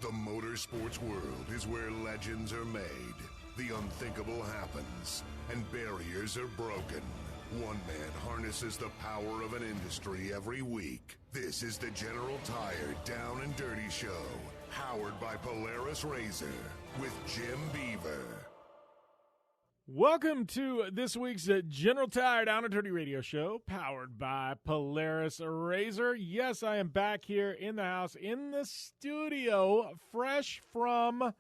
The motorsports world is where legends are made, the unthinkable happens, and barriers are broken. One man harnesses the power of an industry every week. This is the General Tire Down and Dirty Show, powered by Polaris RZR with Jim Beaver. Welcome to this week's General Tire Down and Dirty Radio Show, powered by Polaris RZR. Yes, I am back here in the house, in the studio, fresh from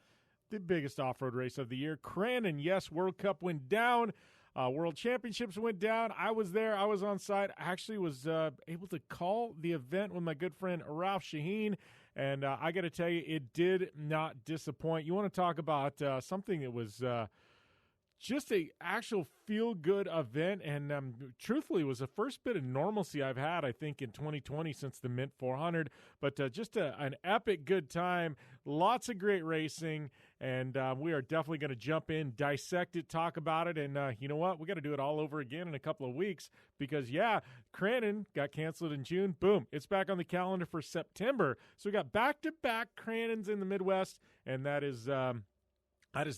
the biggest off-road race of the year, Crandon. Yes, World Cup went down. World Championships went down. I was there. I was on site. I actually was able to call the event with my good friend Ralph Shaheen, and I got to tell you, it did not disappoint. You want to talk about something that was just a actual feel-good event, and truthfully, it was the first bit of normalcy I've had, I think, in 2020 since the Mint 400, but just an epic good time, lots of great racing, and we are definitely going to jump in, dissect it, talk about it, and you know what? We got to do it all over again in a couple of weeks because, yeah, Crandon got canceled in June. Boom, it's back on the calendar for September. So we got back-to-back Crandons in the Midwest, and that is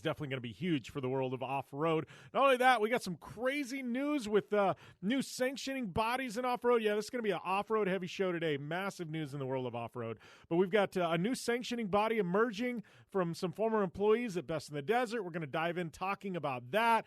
definitely going to be huge for the world of off-road. Not only that, we got some crazy news with new sanctioning bodies in off-road. Yeah, this is going to be an off-road heavy show today. Massive news in the world of off-road. But we've got a new sanctioning body emerging from some former employees at Best in the Desert. We're going to dive in talking about that.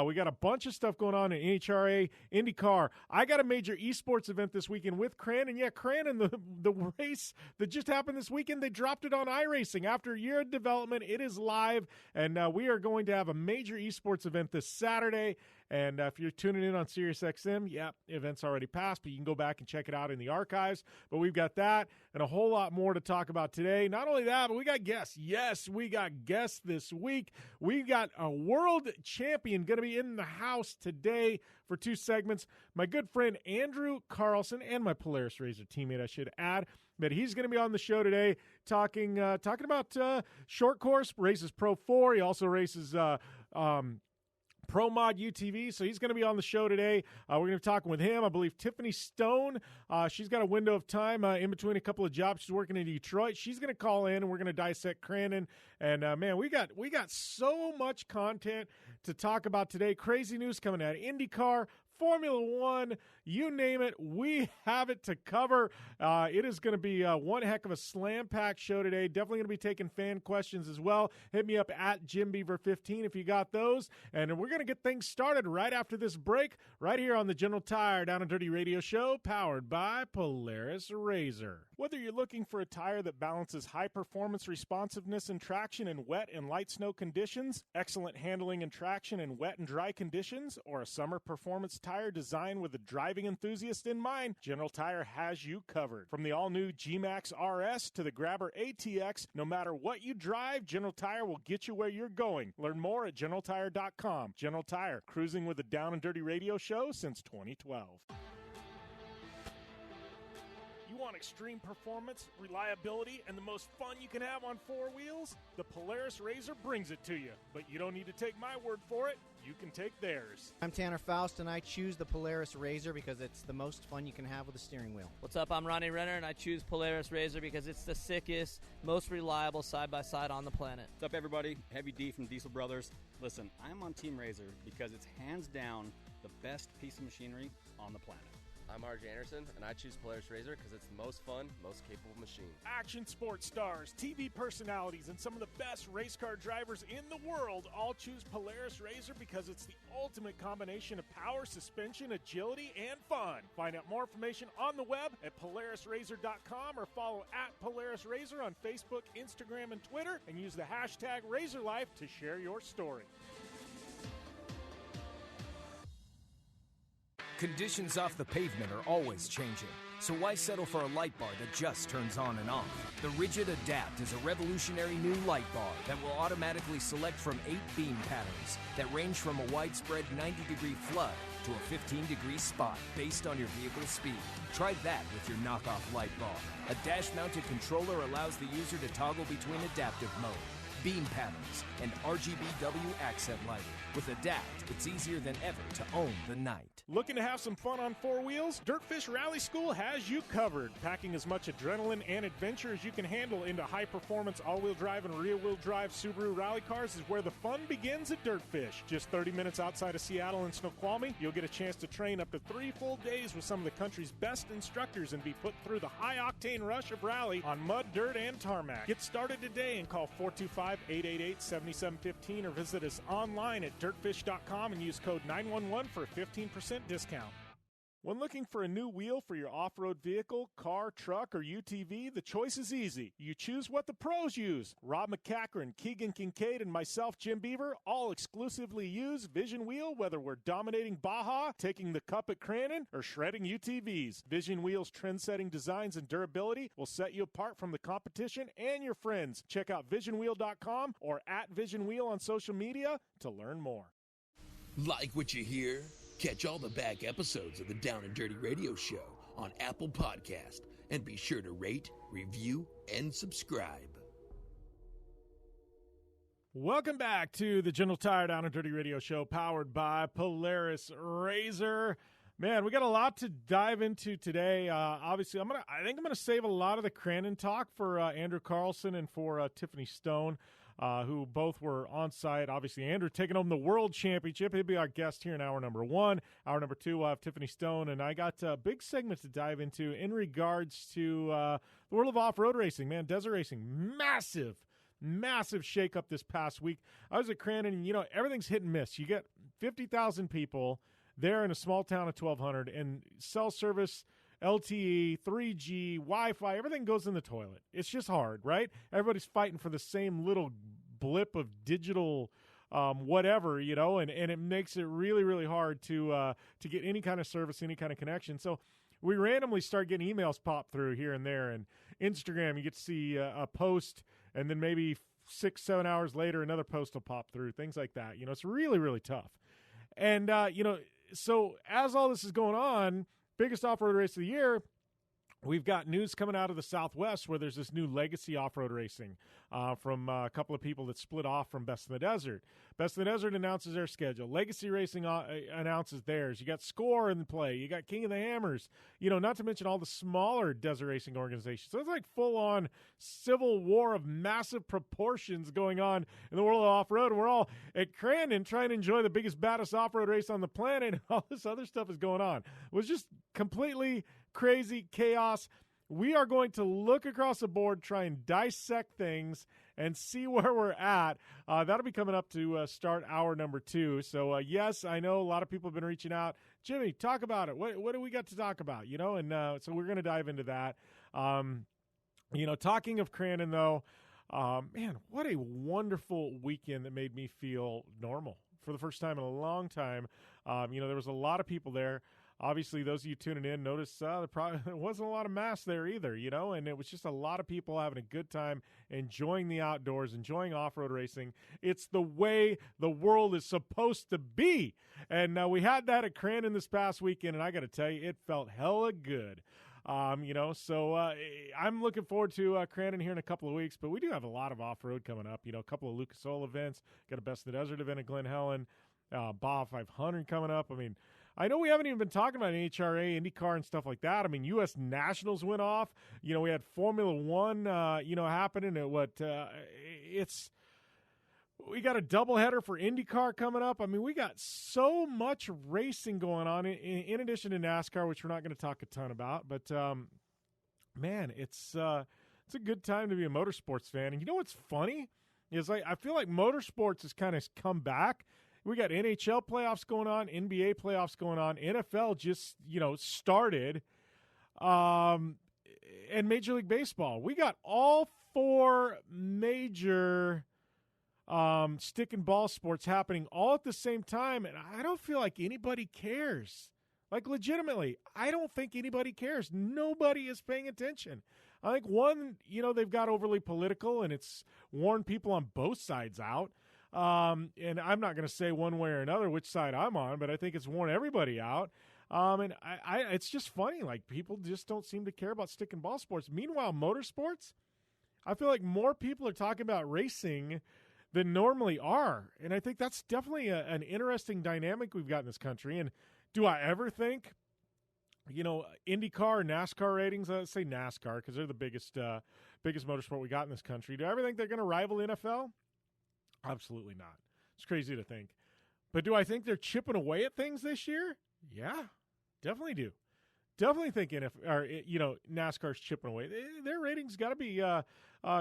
We got a bunch of stuff going on in NHRA, IndyCar. I got a major esports event this weekend with Crandon. Yeah, Crandon, the race that just happened this weekend, they dropped it on iRacing. After a year of development, it is live. And we are going to have a major esports event this Saturday. And if you're tuning in on SiriusXM, yeah, the event's already passed, but you can go back and check it out in the archives. But we've got that and a whole lot more to talk about today. Not only that, but we got guests. Yes, we got guests this week. We've got a world champion going to be in the house today for two segments. My good friend Andrew Carlson and my Polaris RZR teammate, I should add. But he's going to be on the show today talking about short course, races Pro 4. He also races Pro Mod UTV, so he's going to be on the show today. We're going to be talking with him. I believe Tiffany Stone, she's got a window of time in between a couple of jobs. She's working in Detroit. She's going to call in, and we're going to dissect Crandon. And, man, we got so much content to talk about today. Crazy news coming out of IndyCar, Formula One, you name it, we have it to cover. It is going to be one heck of a slam-packed show today. Definitely going to be taking fan questions as well. Hit me up at JimBeaver15 if you got those. And we're going to get things started right after this break, right here on the General Tire Down and Dirty Radio Show, powered by Polaris RZR. Whether you're looking for a tire that balances high-performance responsiveness and traction in wet and light snow conditions, excellent handling and traction in wet and dry conditions, or a summer performance tire designed with the driving enthusiast in mind, General Tire has you covered. From the all-new G-Max RS to the Grabber ATX, no matter what you drive, General Tire will get you where you're going. Learn more at GeneralTire.com. General Tire, cruising with the Down and Dirty Radio Show since 2012. You want extreme performance, reliability, and the most fun you can have on four wheels? The Polaris RZR brings it to you. But you don't need to take my word for it. You can take theirs. I'm Tanner Faust, and I choose the Polaris RZR because it's the most fun you can have with a steering wheel. What's up? I'm Ronnie Renner, and I choose Polaris RZR because it's the sickest, most reliable side-by-side on the planet. What's up, everybody? Heavy D from Diesel Brothers. Listen, I'm on Team RZR because it's hands down the best piece of machinery on the planet. I'm RJ Anderson, and I choose Polaris RZR because it's the most fun, most capable machine. Action sports stars, TV personalities, and some of the best race car drivers in the world all choose Polaris RZR because it's the ultimate combination of power, suspension, agility, and fun. Find out more information on the web at PolarisRZR.com or follow at Polaris RZR on Facebook, Instagram, and Twitter, and use the hashtag RZRLife to share your story. Conditions off the pavement are always changing, so why settle for a light bar that just turns on and off? The Rigid Adapt is a revolutionary new light bar that will automatically select from 8 beam patterns that range from a widespread 90-degree flood to a 15-degree spot based on your vehicle's speed. Try that with your knockoff light bar. A dash-mounted controller allows the user to toggle between adaptive mode, beam patterns, and RGBW accent lighting. With Adapt, it's easier than ever to own the night. Looking to have some fun on four wheels? Dirtfish Rally School has you covered. Packing as much adrenaline and adventure as you can handle into high-performance all-wheel drive and rear-wheel drive Subaru rally cars is where the fun begins at Dirtfish. Just 30 minutes outside of Seattle in Snoqualmie, you'll get a chance to train up to 3 full days with some of the country's best instructors and be put through the high-octane rush of rally on mud, dirt, and tarmac. Get started today and call 425-888-7715 or visit us online at dirtfish.com and use code 911 for a 15% discount. When looking for a new wheel for your off-road vehicle, car, truck, or UTV, the choice is easy. You choose what the pros use. Rob McCachran, Keegan Kincaid, and myself, Jim Beaver, all exclusively use Vision Wheel, whether we're dominating Baja, taking the cup at Crandon, or shredding UTVs. Vision Wheel's trend-setting designs and durability will set you apart from the competition and your friends. Check out visionwheel.com or at Vision Wheel on social media to learn more. Like what you hear? Catch all the back episodes of the Down and Dirty Radio Show on Apple Podcast, and be sure to rate, review, and subscribe. Welcome back to the General Tire Down and Dirty Radio Show, powered by Polaris RZR. Man, we got a lot to dive into today. Obviously, I think I'm gonna save a lot of the Crandon talk for Andrew Carlson and for Tiffany Stone, who both were on site. Obviously, Andrew taking home the World Championship. He'll be our guest here in hour number 1. Hour number 2, we'll have Tiffany Stone, and I got a big segment to dive into in regards to the world of off-road racing. Man, desert racing, massive shakeup this past week. I was at Crandon, and, everything's hit and miss. You get 50,000 people there in a small town of 1,200, and cell service, LTE, 3G, Wi-Fi, everything goes in the toilet. It's just hard, right? Everybody's fighting for the same little blip of digital whatever, and it makes it really, really hard to get any kind of service, any kind of connection. So we randomly start getting emails pop through here and there, and Instagram, you get to see a post, and then maybe 6-7 hours later, another post will pop through, things like that. It's really, really tough. And, so as all this is going on, biggest off-road race of the year, we've got news coming out of the Southwest where there's this new legacy off-road racing from a couple of people that split off from Best in the Desert. Best in the Desert announces their schedule. Legacy Racing announces theirs. You got Score in play. You got King of the Hammers. Not to mention all the smaller desert racing organizations. So it's like full-on civil war of massive proportions going on in the world of off-road. And we're all at Crandon trying to enjoy the biggest, baddest off-road race on the planet. And all this other stuff is going on. It was just completely crazy chaos. We are going to look across the board, try and dissect things, and see where we're at. That'll be coming up to start hour number 2. So, yes, I know a lot of people have been reaching out. Jimmy, talk about it. What do we got to talk about? And so we're going to dive into that. Talking of Crandon, though, man, what a wonderful weekend that made me feel normal for the first time in a long time. There was a lot of people there. Obviously, those of you tuning in noticed there wasn't a lot of mass there either, and it was just a lot of people having a good time, enjoying the outdoors, enjoying off-road racing. It's the way the world is supposed to be. And we had that at Crandon this past weekend, and I got to tell you, it felt hella good. So I'm looking forward to Crandon here in a couple of weeks, but we do have a lot of off-road coming up, a couple of Lucas Oil events, got a Best in the Desert event at Glen Helen, Baja 500 coming up. I know we haven't even been talking about NHRA, IndyCar, and stuff like that. U.S. Nationals went off. We had Formula One, happening at we got a doubleheader for IndyCar coming up. we got so much racing going on in addition to NASCAR, which we're not going to talk a ton about. But, man, it's a good time to be a motorsports fan. And you know what's funny is I feel like motorsports has kind of come back. We got NHL playoffs going on, NBA playoffs going on, NFL just, started, and Major League Baseball. We got all 4 major stick and ball sports happening all at the same time, and I don't feel like anybody cares. Like, legitimately, I don't think anybody cares. Nobody is paying attention. I think, one, they've got overly political, and it's worn people on both sides out. And I'm not going to say one way or another which side I'm on, but I think it's worn everybody out. And it's just funny. Like, people just don't seem to care about stick and ball sports. Meanwhile, motorsports, I feel like more people are talking about racing than normally are. And I think that's definitely an interesting dynamic we've got in this country. And do I ever think, IndyCar, NASCAR ratings, let's say NASCAR because they're the biggest motorsport we got in this country. Do I ever think they're going to rival NFL? Absolutely not. It's crazy to think. But do I think they're chipping away at things this year? Yeah, definitely do. Definitely think NASCAR's chipping away. Their ratings got to be going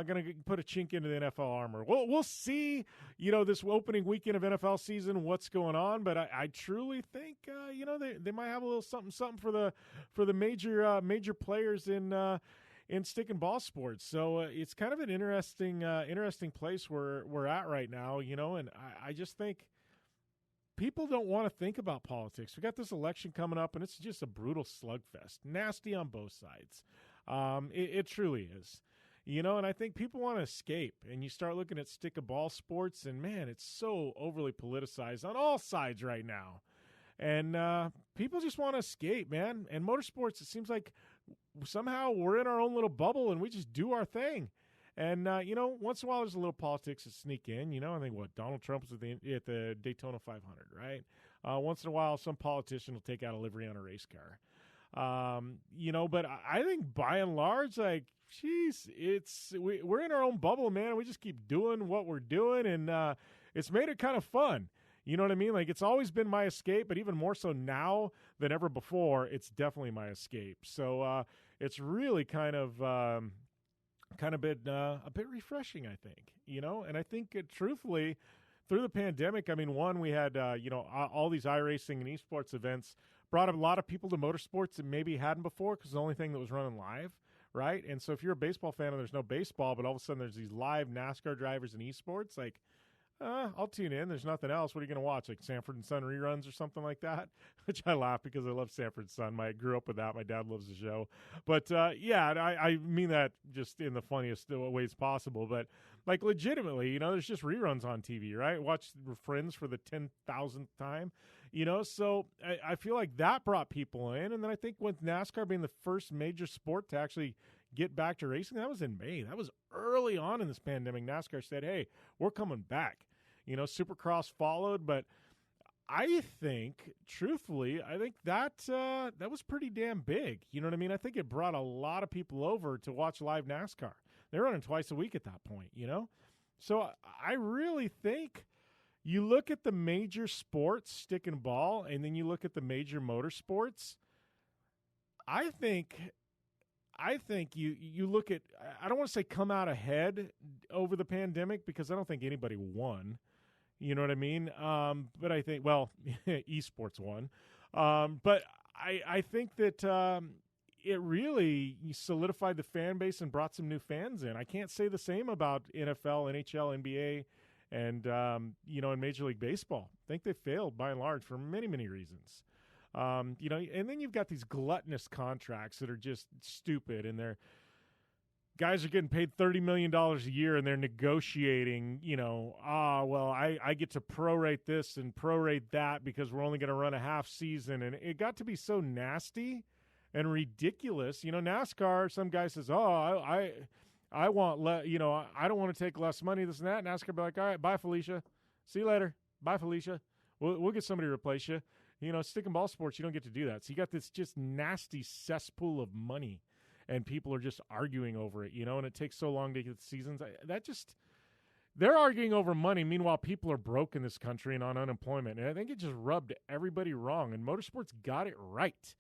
to put a chink into the NFL armor. We'll see. This opening weekend of NFL season, what's going on? But I truly think they might have a little something for the major players in stick and ball sports. So it's kind of an interesting place where we're at right now. And I just think people don't want to think about politics. We got this election coming up, and it's just a brutal slugfest. Nasty on both sides. It truly is. And I think people want to escape. And you start looking at stick and ball sports, and, man, it's so overly politicized on all sides right now. And people just want to escape, man. And motorsports, it seems like somehow we're in our own little bubble, and we just do our thing. And, once in a while there's a little politics that sneak in. I think, Donald Trump was at the Daytona 500, right? Once in a while some politician will take out a livery on a race car. But I think by and large, like, geez, we're in our own bubble, man. We just keep doing what we're doing, and it's made it kind of fun. You know what I mean? Like, it's always been my escape, but even more so now than ever before, it's definitely my escape. So it's really kind of been a bit refreshing, I think, and I think truthfully through the pandemic, I mean, one, we had, all these iRacing and esports events brought a lot of people to motorsports that maybe hadn't before because it's the only thing that was running live, right? And so if you're a baseball fan and there's no baseball, but all of a sudden there's these live NASCAR drivers and esports, like, I'll tune in. There's nothing else. What are you going to watch? Like Sanford and Son reruns or something like that? Which I laugh because I love Sanford and Son. I grew up with that. My dad loves the show. But, I mean that just in the funniest ways possible. But, like, legitimately, there's just reruns on TV, right? Watch Friends for the 10,000th time, So I feel like that brought people in. And then I think with NASCAR being the first major sport to actually get back to racing, that was in May. That was early on in this pandemic. NASCAR said, hey, we're coming back. Supercross followed, but I think, truthfully, that was pretty damn big. You know what I mean? I think it brought a lot of people over to watch live NASCAR. They're running twice a week at that point, So I really think you look at the major sports, stick and ball, and then you look at the major motorsports. I think you look at, I don't want to say come out ahead over the pandemic because I don't think anybody won. You know what I mean? But I think, esports won. But I think that it really solidified the fan base and brought some new fans in. I can't say the same about NFL, NHL, NBA, and, and Major League Baseball. I think they failed by and large for many, many reasons. And then you've got these gluttonous contracts that are just stupid, and guys are getting paid $30 million a year, and they're negotiating, I get to prorate this and prorate that because we're only going to run a half season, and it got to be so nasty and ridiculous. NASCAR, some guy says, I want, I don't want to take less money, this and that. NASCAR be like, all right, bye, Felicia. See you later. Bye, Felicia. We'll get somebody to replace you. Stick and ball sports, you don't get to do that. So you got this just nasty cesspool of money, and people are just arguing over it, and it takes so long to get the seasons. They're arguing over money. Meanwhile, people are broke in this country and on unemployment. And I think it just rubbed everybody wrong. And motorsports got it right.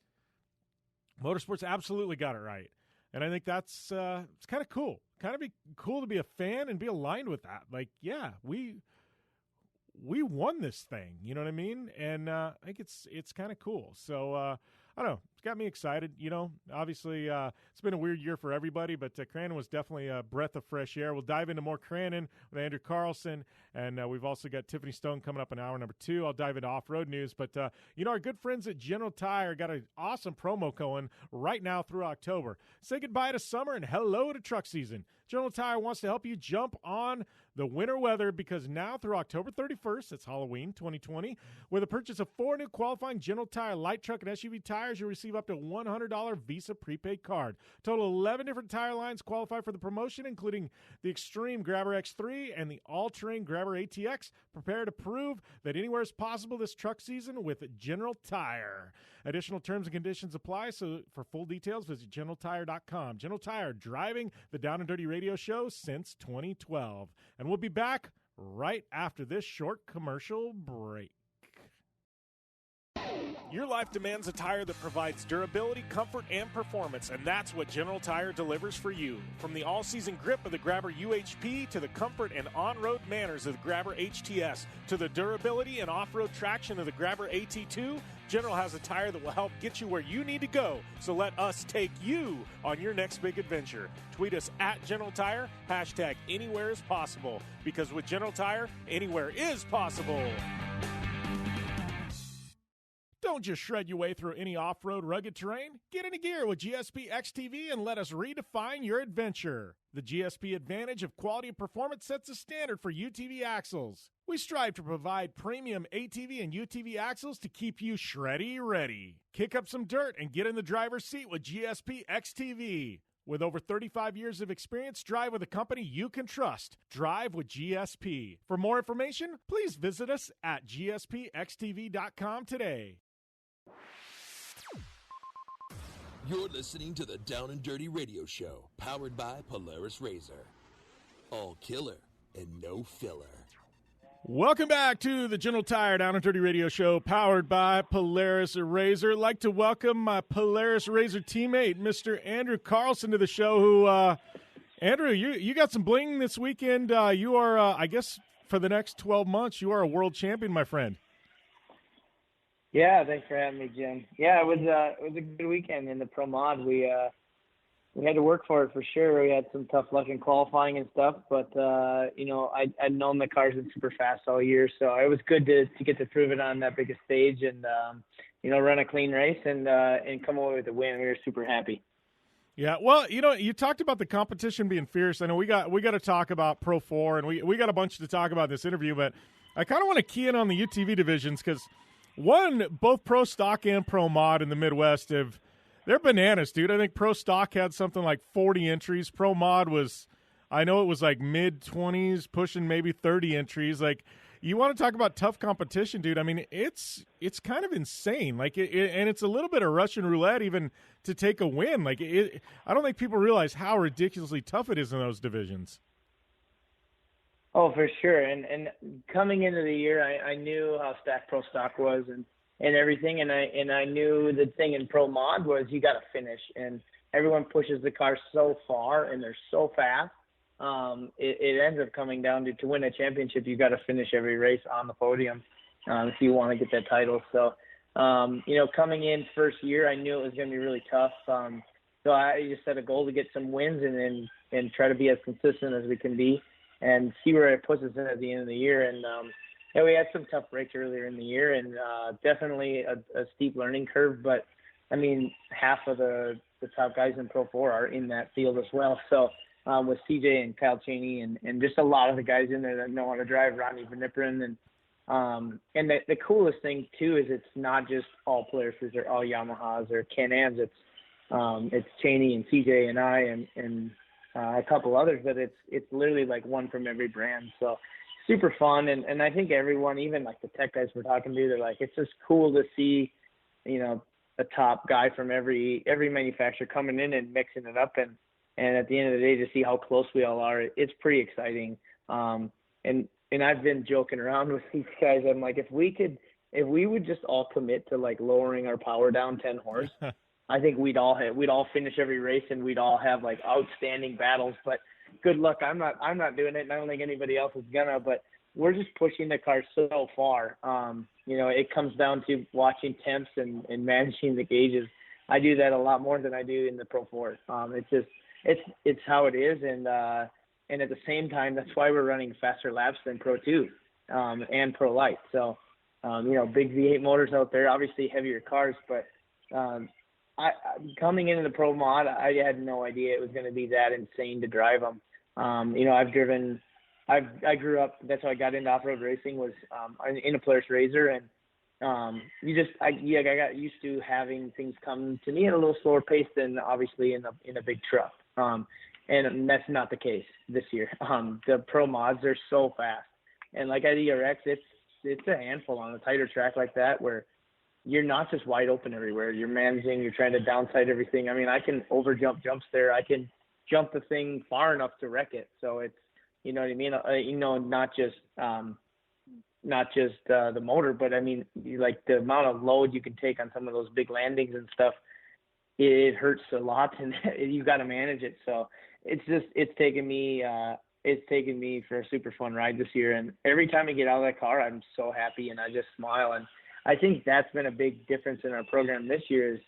Motorsports absolutely got it right. And I think that's it's kind of cool. Kind of be cool to be a fan and be aligned with that. Like, yeah, we won this thing, you know what I mean? And I think it's kind of cool. So I don't know. It's got me excited. Obviously it's been a weird year for everybody, but Crandon was definitely a breath of fresh air. We'll dive into more Crandon with Andrew Carlson, and we've also got Tiffany Stone coming up in hour number 2. I'll dive into off-road news, but our good friends at General Tire got an awesome promo going right now through October. Say goodbye to summer and hello to truck season. General Tire wants to help you jump on the winter weather because now through October 31st, that's Halloween 2020, with a purchase of 4 new qualifying General Tire light truck and SUV tires, you'll receive receive up to $100 Visa prepaid card. Total 11 different tire lines qualify for the promotion, including the Extreme Grabber X3 and the All-Terrain Grabber ATX. Prepare to prove that anywhere is possible this truck season with General Tire. Additional terms and conditions apply, so for full details, visit GeneralTire.com. General Tire, driving the Down and Dirty Radio Show since 2012. And we'll be back right after this short commercial break. Your life demands a tire that provides durability, comfort, and performance, and that's what General Tire delivers for you. From the all-season grip of the Grabber UHP to the comfort and on-road manners of the Grabber HTS to the durability and off-road traction of the Grabber AT2, General has a tire that will help get you where you need to go. So let us take you on your next big adventure. Tweet us at General Tire, hashtag anywhere is possible, because with General Tire, anywhere is possible. Don't just shred your way through any off-road rugged terrain. Get into gear with GSP XTV and let us redefine your adventure. The GSP advantage of quality and performance sets a standard for UTV axles. We strive to provide premium ATV and UTV axles to keep you shreddy ready. Kick up some dirt and get in the driver's seat with GSP XTV. With over 35 years of experience, drive with a company you can trust. Drive with GSP. For more information, please visit us at gspxtv.com today. You're listening to the Down and Dirty Radio Show, powered by Polaris RZR. All killer and no filler. Welcome back to the General Tire Down and Dirty Radio Show, powered by Polaris RZR. I'd like to welcome my Polaris RZR teammate, Mr. Andrew Carlson, to the show. Who, Andrew, you got some bling this weekend. You are, I guess, for the next 12 months, you are a world champion, my friend. Yeah, thanks for having me, Jim. Yeah, it was a good weekend in the Pro Mod. We had to work for it for sure. We had some tough luck in qualifying and stuff, but I'd known the cars been super fast all year, so it was good to get to prove it on that biggest stage and run a clean race and come away with a win. We were super happy. Yeah, well, you talked about the competition being fierce. I know we got to talk about Pro 4, and we got a bunch to talk about in this interview, but I kind of want to key in on the UTV divisions because both Pro Stock and Pro Mod in the Midwest they're bananas, dude. I think Pro Stock had something like 40 entries. Pro Mod I know it was like mid-20s, pushing maybe 30 entries. Like, you want to talk about tough competition, dude. I mean, it's kind of insane. Like, and it's a little bit of Russian roulette even to take a win. Like, I don't think people realize how ridiculously tough it is in those divisions. Oh, for sure. And coming into the year, I knew how stacked Pro Stock was and everything, and I knew the thing in Pro Mod was you got to finish, and everyone pushes the car so far and they're so fast. It ends up coming down to win a championship, you got to finish every race on the podium if you want to get that title. So, coming in first year, I knew it was going to be really tough. So I just set a goal to get some wins and try to be as consistent as we can be and see where it puts us in at the end of the year. And we had some tough breaks earlier in the year and definitely a steep learning curve. But, I mean, half of the top guys in Pro 4 are in that field as well. So with CJ and Kyle Cheney and just a lot of the guys in there that know how to drive, Ronnie Vanipperin. And the coolest thing, too, is it's not just all Polaris or all Yamahas or Can-Ams. It's Cheney and CJ and I and a couple others, but it's literally like one from every brand. So super fun. And I think everyone, even like the tech guys we're talking to, they're like, it's just cool to see, a top guy from every manufacturer coming in and mixing it up. And at the end of the day, to see how close we all are, it's pretty exciting. And I've been joking around with these guys. I'm like, if we would just all commit to like lowering our power down 10 horse, I think we'd all finish every race and we'd all have like outstanding battles. But good luck. I'm not doing it. And I don't think anybody else is gonna. But we're just pushing the car so far. It comes down to watching temps and managing the gauges. I do that a lot more than I do in the Pro 4. It's how it is. And at the same time, that's why we're running faster laps than Pro 2 and Pro Light. So, big V8 motors out there, obviously heavier cars, but coming into the Pro Mod, I had no idea it was going to be that insane to drive them. I grew up, that's how I got into off-road racing was in a Polaris RZR, I got used to having things come to me at a little slower pace than obviously in a big truck. And that's not the case this year. The pro mods are so fast, and like at ERX, it's a handful on a tighter track like that where you're not just wide open everywhere. You're managing. You're trying to downside everything. I mean, I can over jump jumps there. I can jump the thing far enough to wreck it. So it's, you know what I mean. Not just the motor, but I mean, like the amount of load you can take on some of those big landings and stuff, it hurts a lot, and you got to manage it. So it's taken me for a super fun ride this year. And every time I get out of that car, I'm so happy and I just smile. And I think that's been a big difference in our program this year is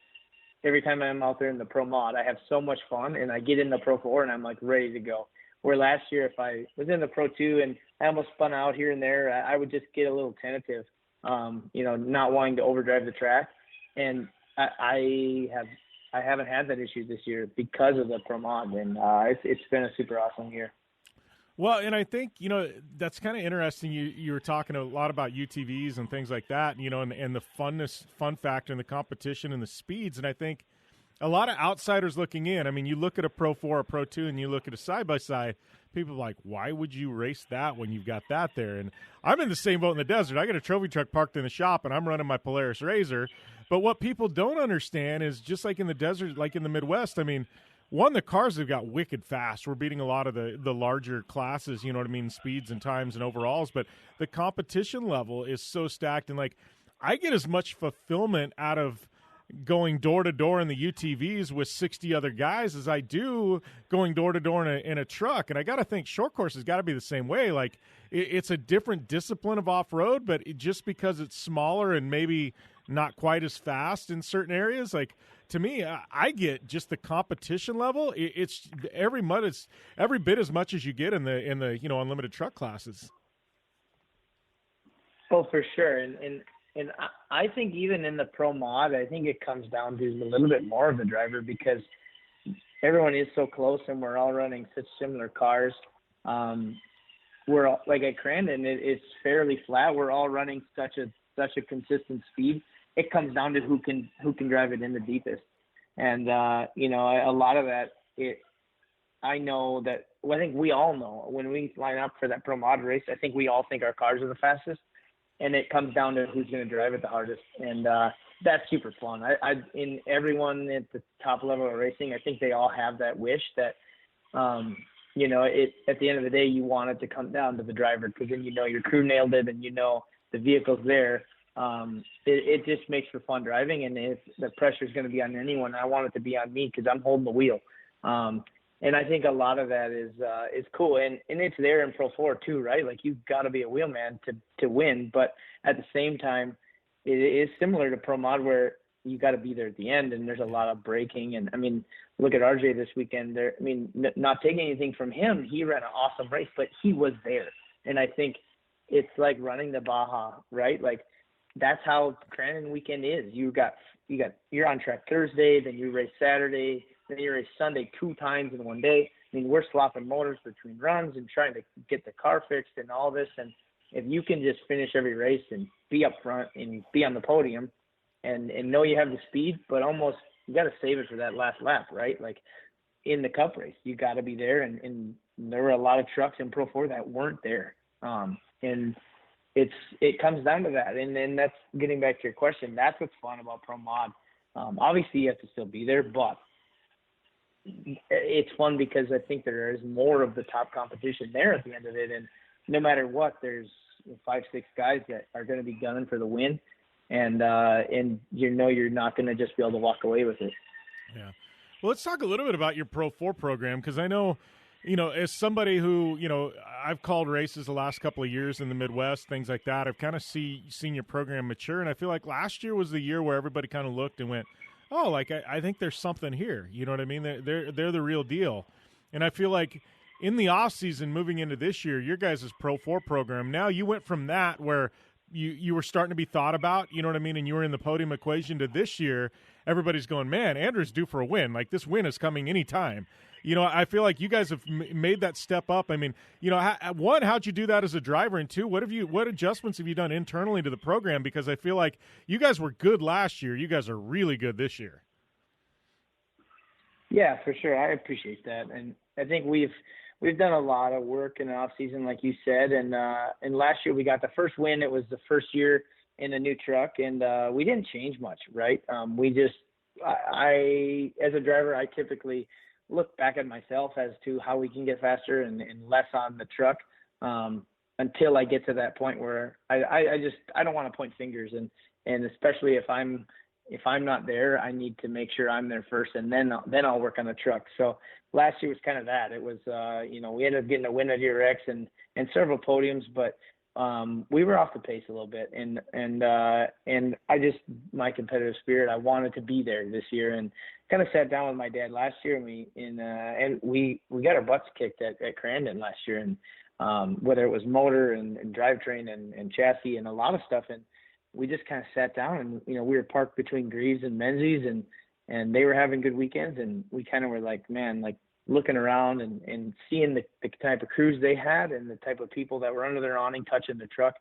every time I'm out there in the pro mod, I have so much fun, and I get in the pro 4 and I'm like ready to go. Where last year, if I was in the Pro 2 and I almost spun out here and there, I would just get a little tentative, not wanting to overdrive the track. And I haven't had that issue this year because of the Pro Mod, and it's been a super awesome year. Well, and I think, that's kind of interesting. You were talking a lot about UTVs and things like that, and the fun factor and the competition and the speeds. And I think a lot of outsiders looking in, I mean, you look at a Pro 4 or Pro 2 and you look at a side-by-side, people are like, why would you race that when you've got that there? And I'm in the same boat in the desert. I got a trophy truck parked in the shop, and I'm running my Polaris RZR. But what people don't understand is just like in the desert, like in the Midwest, I mean, one, the cars have got wicked fast. We're beating a lot of the larger classes, you know what I mean, speeds and times and overalls. But the competition level is so stacked. And, like, I get as much fulfillment out of going door to door in the UTVs with 60 other guys as I do going door to door in a truck. And I got to think short course has got to be the same way. Like it's a different discipline of off-road, but just because it's smaller and maybe not quite as fast in certain areas, like to me, I get just the competition level. It's every bit as much as you get in the unlimited truck classes. Oh, for sure. And I think even in the pro mod, I think it comes down to a little bit more of the driver because everyone is so close and we're all running such similar cars. We're all, like at Crandon, it's fairly flat. We're all running such a consistent speed. It comes down to who can drive it in the deepest. And a lot of that, I know that. Well, I think we all know when we line up for that pro mod race. I think we all think our cars are the fastest. And it comes down to who's going to drive it the hardest. And that's super fun. In everyone at the top level of racing, I think they all have that wish that, at the end of the day, you want it to come down to the driver because then your crew nailed it and the vehicle's there. It just makes for fun driving. And if the pressure's going to be on anyone, I want it to be on me because I'm holding the wheel. And I think a lot of that is cool. And it's there in Pro 4 too, right? Like you've got to be a wheelman to win. But at the same time, it is similar to Pro Mod where you got to be there at the end and there's a lot of braking. And I mean, look at RJ this weekend there. I mean, not taking anything from him. He ran an awesome race, but he was there. And I think it's like running the Baja, right? Like that's how Crandon weekend is. You're on track Thursday, then you race Saturday, then you race Sunday 2 times in one day. I mean, we're swapping motors between runs and trying to get the car fixed and all this. And if you can just finish every race and be up front and be on the podium and know you have the speed, but almost you got to save it for that last lap, right? Like in the Cup race, you got to be there. And there were a lot of trucks in Pro 4 that weren't there. And it comes down to that. And that's getting back to your question. That's what's fun about Pro Mod. Obviously you have to still be there, but it's fun because I think there is more of the top competition there at the end of it. And no matter what, there's 5-6 guys that are going to be gunning for the win. And you're not going to just be able to walk away with it. Yeah. Well, let's talk a little bit about your Pro 4 program. Cause I know, as somebody who, I've called races the last couple of years in the Midwest, things like that. I've kind of seen your program mature. And I feel like last year was the year where everybody kind of looked and went, oh, like I think there's something here. You know what I mean? They're the real deal. And I feel like in the off season, moving into this year, your guys' Pro 4 program, now you went from that where you were starting to be thought about, you know what I mean? And you were in the podium equation to this year, everybody's going, man, Andrew's due for a win. Like this win is coming anytime. I feel like you guys have made that step up. I mean, one, how'd you do that as a driver? And two, what adjustments have you done internally to the program? Because I feel like you guys were good last year. You guys are really good this year. Yeah, for sure. I appreciate that. And I think we've done a lot of work in the off season, like you said. And last year we got the first win. It was the first year in a new truck, and we didn't change much, right? I as a driver, I typically look back at myself as to how we can get faster and less on the truck until I get to that point where I don't want to point fingers, and especially if I'm not there, I need to make sure I'm there first, and then I'll work on the truck. So last year was kind of that. It was, we ended up getting a win at ERX and several podiums, but we were off the pace a little bit. And I just, my competitive spirit, I wanted to be there this year, and kind of sat down with my dad last year, and we got our butts kicked at Crandon last year, and whether it was motor and drivetrain and chassis and a lot of stuff. And we just kind of sat down, and, we were parked between Greaves and Menzies, and they were having good weekends. And we kind of were like, man, like looking around and seeing the type of crews they had and the type of people that were under their awning, touching the truck.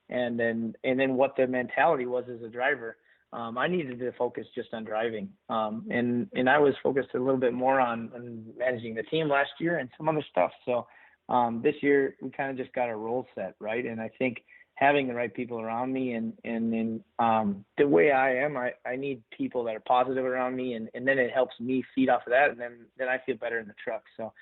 And then what the mentality was as a driver. I needed to focus just on driving. And I was focused a little bit more on managing the team last year and some other stuff. So this year we kind of just got a role set, right? And I think having the right people around me and the way I am, I need people that are positive around me, and then it helps me feed off of that, and then I feel better in the truck. So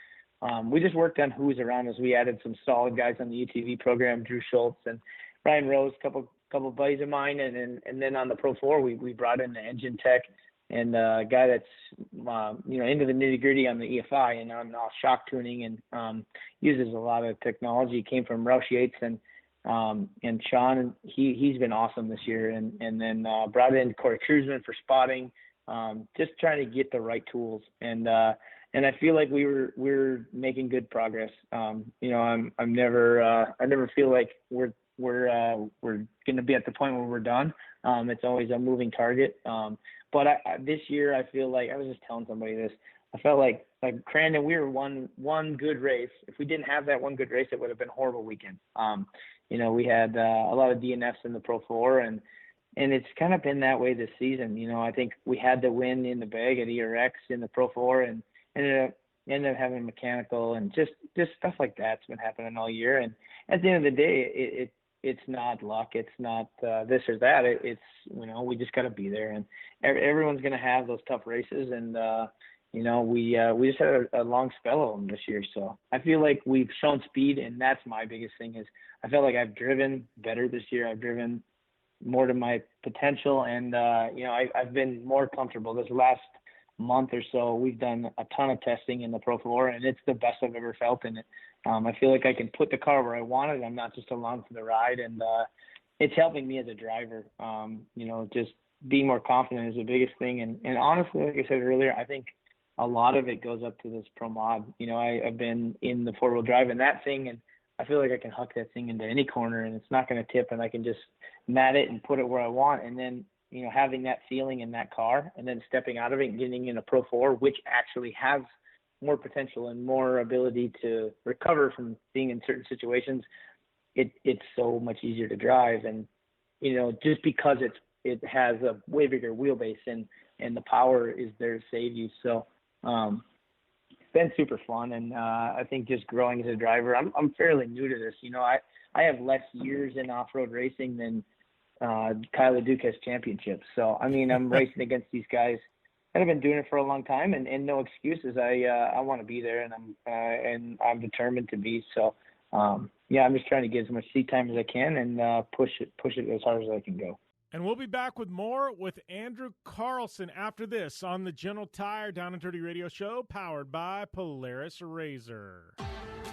we just worked on who's around us. We added some solid guys on the UTV program, Drew Schultz and Ryan Rose, couple buddies of mine, and then on the Pro 4 we brought in the engine tech and a guy that's into the nitty gritty on the EFI and on shock tuning and uses a lot of technology. Came from Roush Yates and Sean, he's been awesome this year, and then brought in Corey Cruzman for spotting, just trying to get the right tools, and I feel like we're making good progress. I never feel like we're going to be at the point where we're done. It's always a moving target. But this year I feel like, I was just telling somebody this, I felt like Crandon, we were one good race. If we didn't have that one good race, it would have been a horrible weekend. We had a lot of DNFs in the Pro 4, and it's kind of been that way this season. I think we had the win in the bag at ERX in the Pro 4 and ended up having mechanical and just stuff like that's been happening all year. And at the end of the day, it's not luck. It's not this or that. It's we just got to be there, and everyone's going to have those tough races. And we just had a long spell of them this year. So I feel like we've shown speed, and that's my biggest thing is I felt like I've driven better this year. I've driven more to my potential, and I've been more comfortable this last month or so. We've done a ton of testing in the Pro 4, and it's the best I've ever felt in it. I feel like I can put the car where I want it. I'm not just along for the ride, and it's helping me as a driver. Just being more confident is the biggest thing. And honestly, like I said earlier, I think a lot of it goes up to this Pro Mod. I've been in the four-wheel drive and that thing, and I feel like I can huck that thing into any corner, and it's not going to tip, and I can just mat it and put it where I want. And then, having that feeling in that car, and then stepping out of it and getting in a Pro 4, which actually has more potential and more ability to recover from being in certain situations, it's so much easier to drive. And just because it has a way bigger wheelbase and the power is there to save you. So it's been super fun, and I think just growing as a driver, I'm fairly new to this. I have less years in off-road racing than Kyle Duke has championships. So I'm racing against these guys that have been doing it for a long time, and no excuses. I want to be there, and I'm determined to be. So I'm just trying to get as much seat time as I can and push it as hard as I can go. And we'll be back with more with Andrew Carlson after this on the General Tire Down and Dirty Radio Show, powered by Polaris RZR.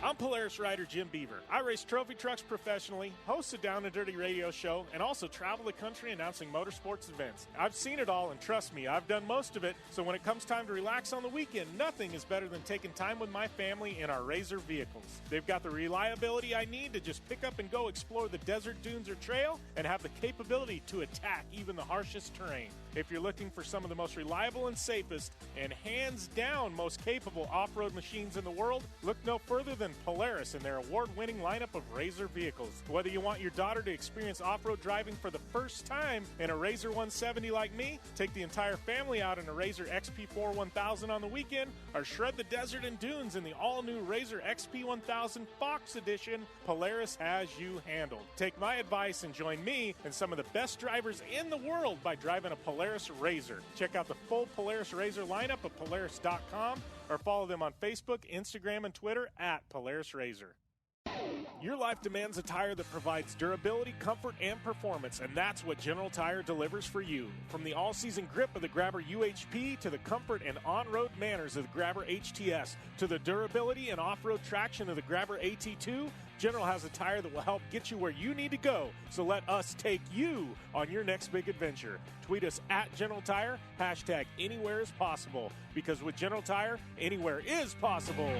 I'm Polaris rider Jim Beaver. I race trophy trucks professionally, host a Down and Dirty Radio Show, and also travel the country announcing motorsports events. I've seen it all, and trust me, I've done most of it. So when it comes time to relax on the weekend, nothing is better than taking time with my family in our RZR vehicles. They've got the reliability I need to just pick up and go explore the desert, dunes, or trail, and have the capability to attack even the harshest terrain. If you're looking for some of the most reliable and safest and hands down most capable off-road machines in the world, look no further than Polaris and their award-winning lineup of RZR vehicles. Whether you want your daughter to experience off-road driving for the first time in a RZR 170 like me, take the entire family out in a RZR XP4 1000 on the weekend, or shred the desert and dunes in the all-new RZR XP 1000 Fox Edition, Polaris has you handled. Take my advice and join me and some of the best drivers in the world by driving a Polaris RZR. Check out the full Polaris RZR lineup at Polaris.com or follow them on Facebook, Instagram, and Twitter at Polaris RZR. Your life demands a tire that provides durability, comfort, and performance, and that's what General Tire delivers for you. From the all-season grip of the Grabber UHP to the comfort and on-road manners of the Grabber HTS to the durability and off-road traction of the Grabber AT2, General has a tire that will help get you where you need to go. So let us take you on your next big adventure. Tweet us at General Tire, hashtag anywhere is possible, because with General Tire, anywhere is possible.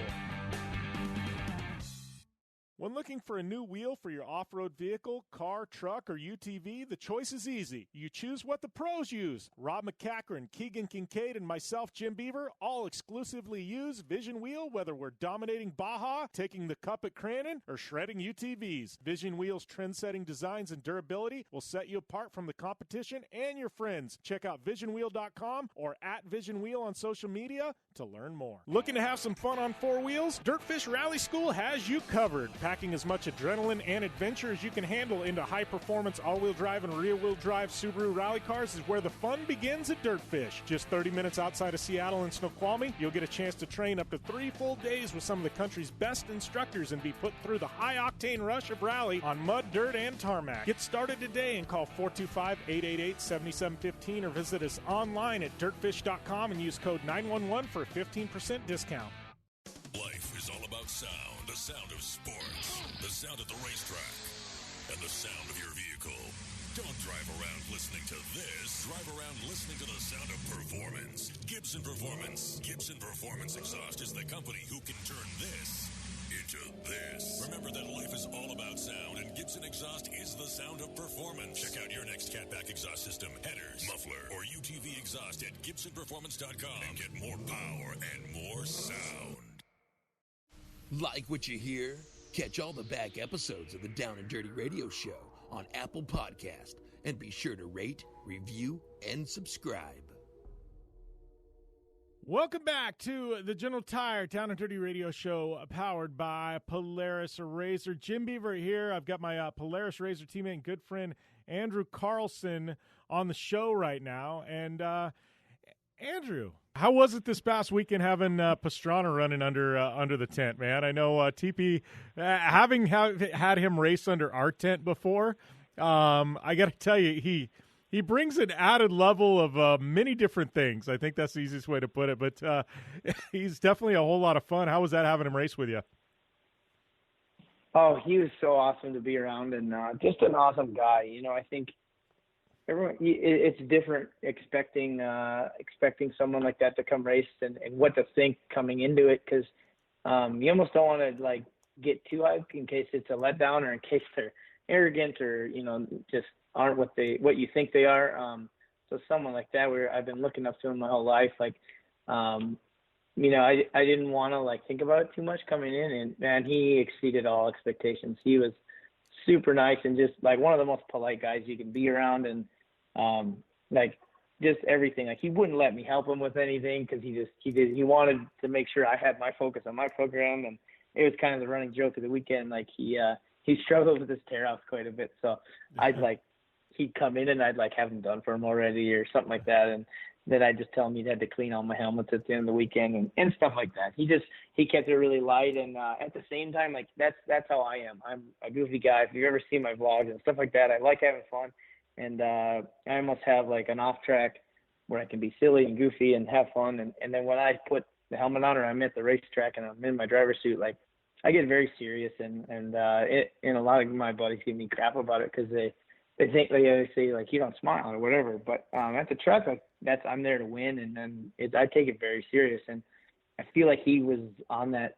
When looking for a new wheel for your off-road vehicle, car, truck, or UTV, the choice is easy. You choose what the pros use. Rob McCachran, Keegan Kincaid, and myself, Jim Beaver, all exclusively use Vision Wheel, whether we're dominating Baja, taking the cup at Crandon, or shredding UTVs. Vision Wheel's trend-setting designs and durability will set you apart from the competition and your friends. Check out visionwheel.com or at Vision Wheel on social media to learn more. Looking to have some fun on four wheels? Dirtfish Rally School has you covered. Packing as much adrenaline and adventure as you can handle into high-performance all-wheel drive and rear-wheel drive Subaru rally cars is where the fun begins at Dirtfish. Just 30 minutes outside of Seattle in Snoqualmie, you'll get a chance to train up to 3 full days with some of the country's best instructors and be put through the high-octane rush of rally on mud, dirt, and tarmac. Get started today and call 425-888-7715 or visit us online at dirtfish.com and use code 911 for a 15% discount. Life is all about sound. The sound of sports, the sound of the racetrack, and the sound of your vehicle. Don't drive around listening to this. Drive around listening to the sound of performance. Gibson Performance. Gibson Performance Exhaust is the company who can turn this into this. Remember that life is all about sound, and Gibson Exhaust is the sound of performance. Check out your next catback exhaust system, headers, muffler, or UTV exhaust at GibsonPerformance.com and get more power and more sound. Like what you hear? Catch all the back episodes of the Down and Dirty Radio Show on Apple Podcast and be sure to rate, review, and subscribe. Welcome back to the General Tire Down and Dirty Radio Show powered by Polaris RZR. Jim Beaver here. I've got my Polaris RZR teammate and good friend Andrew Carlson on the show right now. And Andrew, how was it this past weekend having Pastrana running under the tent, man? I know TP, having had him race under our tent before, I got to tell you, he brings an added level of many different things. I think that's the easiest way to put it, but he's definitely a whole lot of fun. How was that having him race with you? Oh, he was so awesome to be around and just an awesome guy. You know, I think it's different expecting someone like that to come race and what to think coming into it, because you almost don't want to like get too hyped in case it's a letdown or in case they're arrogant or just aren't what you think they are. So someone like that, I've been looking up to him my whole life. Like, I didn't want to like think about it too much coming in, and man, he exceeded all expectations. He was super nice and just like one of the most polite guys you can be around, and like just everything. Like he wouldn't let me help him with anything because he wanted to make sure I had my focus on my program, and it was kind of the running joke of the weekend. Like he struggled with his tear offs quite a bit, so he'd come in and I'd like have them done for him already or something like that, and then I'd just tell him he'd had to clean all my helmets at the end of the weekend and stuff like that. He kept it really light, and at the same time, like that's how I am. I'm a goofy guy. If you've ever seen my vlogs and stuff like that, I like having fun. And I almost have like an off track where I can be silly and goofy and have fun. And then when I put the helmet on or I'm at the racetrack and I'm in my driver's suit, like I get very serious and a lot of my buddies give me crap about it because they think they say like you don't smile or whatever. But at the track, like I'm there to win, and then I take it very serious. And I feel like he was on that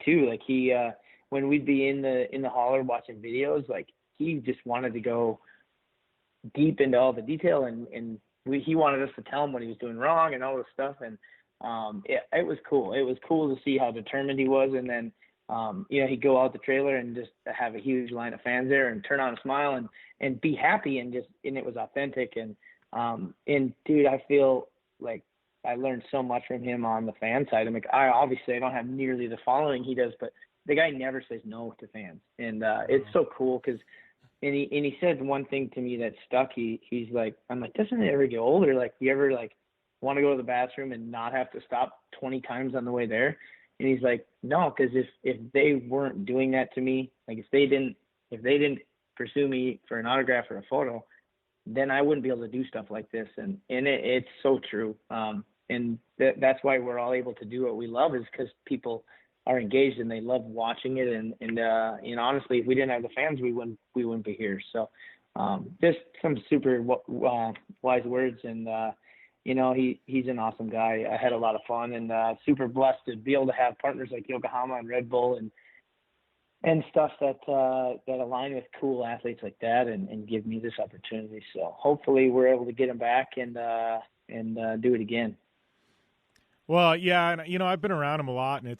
too. Like he when we'd be in the hauler watching videos, like he just wanted to go deep into all the detail, and he wanted us to tell him what he was doing wrong and all this stuff. And it was cool. It was cool to see how determined he was. And then, he'd go out the trailer and just have a huge line of fans there and turn on a smile and be happy, and it was authentic. And dude, I feel like I learned so much from him on the fan side. I mean, I don't have nearly the following he does, but the guy never says no to fans. And it's so cool because, and he said one thing to me that stuck. He's like, I'm like, doesn't it ever get older? Like, you ever like want to go to the bathroom and not have to stop 20 times on the way there? And he's like, no, because if they weren't doing that to me, like if they didn't pursue me for an autograph or a photo, then I wouldn't be able to do stuff like this. And it's so true. And that's why we're all able to do what we love, is because people are engaged and they love watching it. And honestly, if we didn't have the fans, we wouldn't be here. So just some super wise words. And he's an awesome guy. I had a lot of fun, and super blessed to be able to have partners like Yokohama and Red Bull and stuff that align with cool athletes like that and give me this opportunity. So hopefully we're able to get him back and do it again. Well, yeah, and I've been around him a lot, and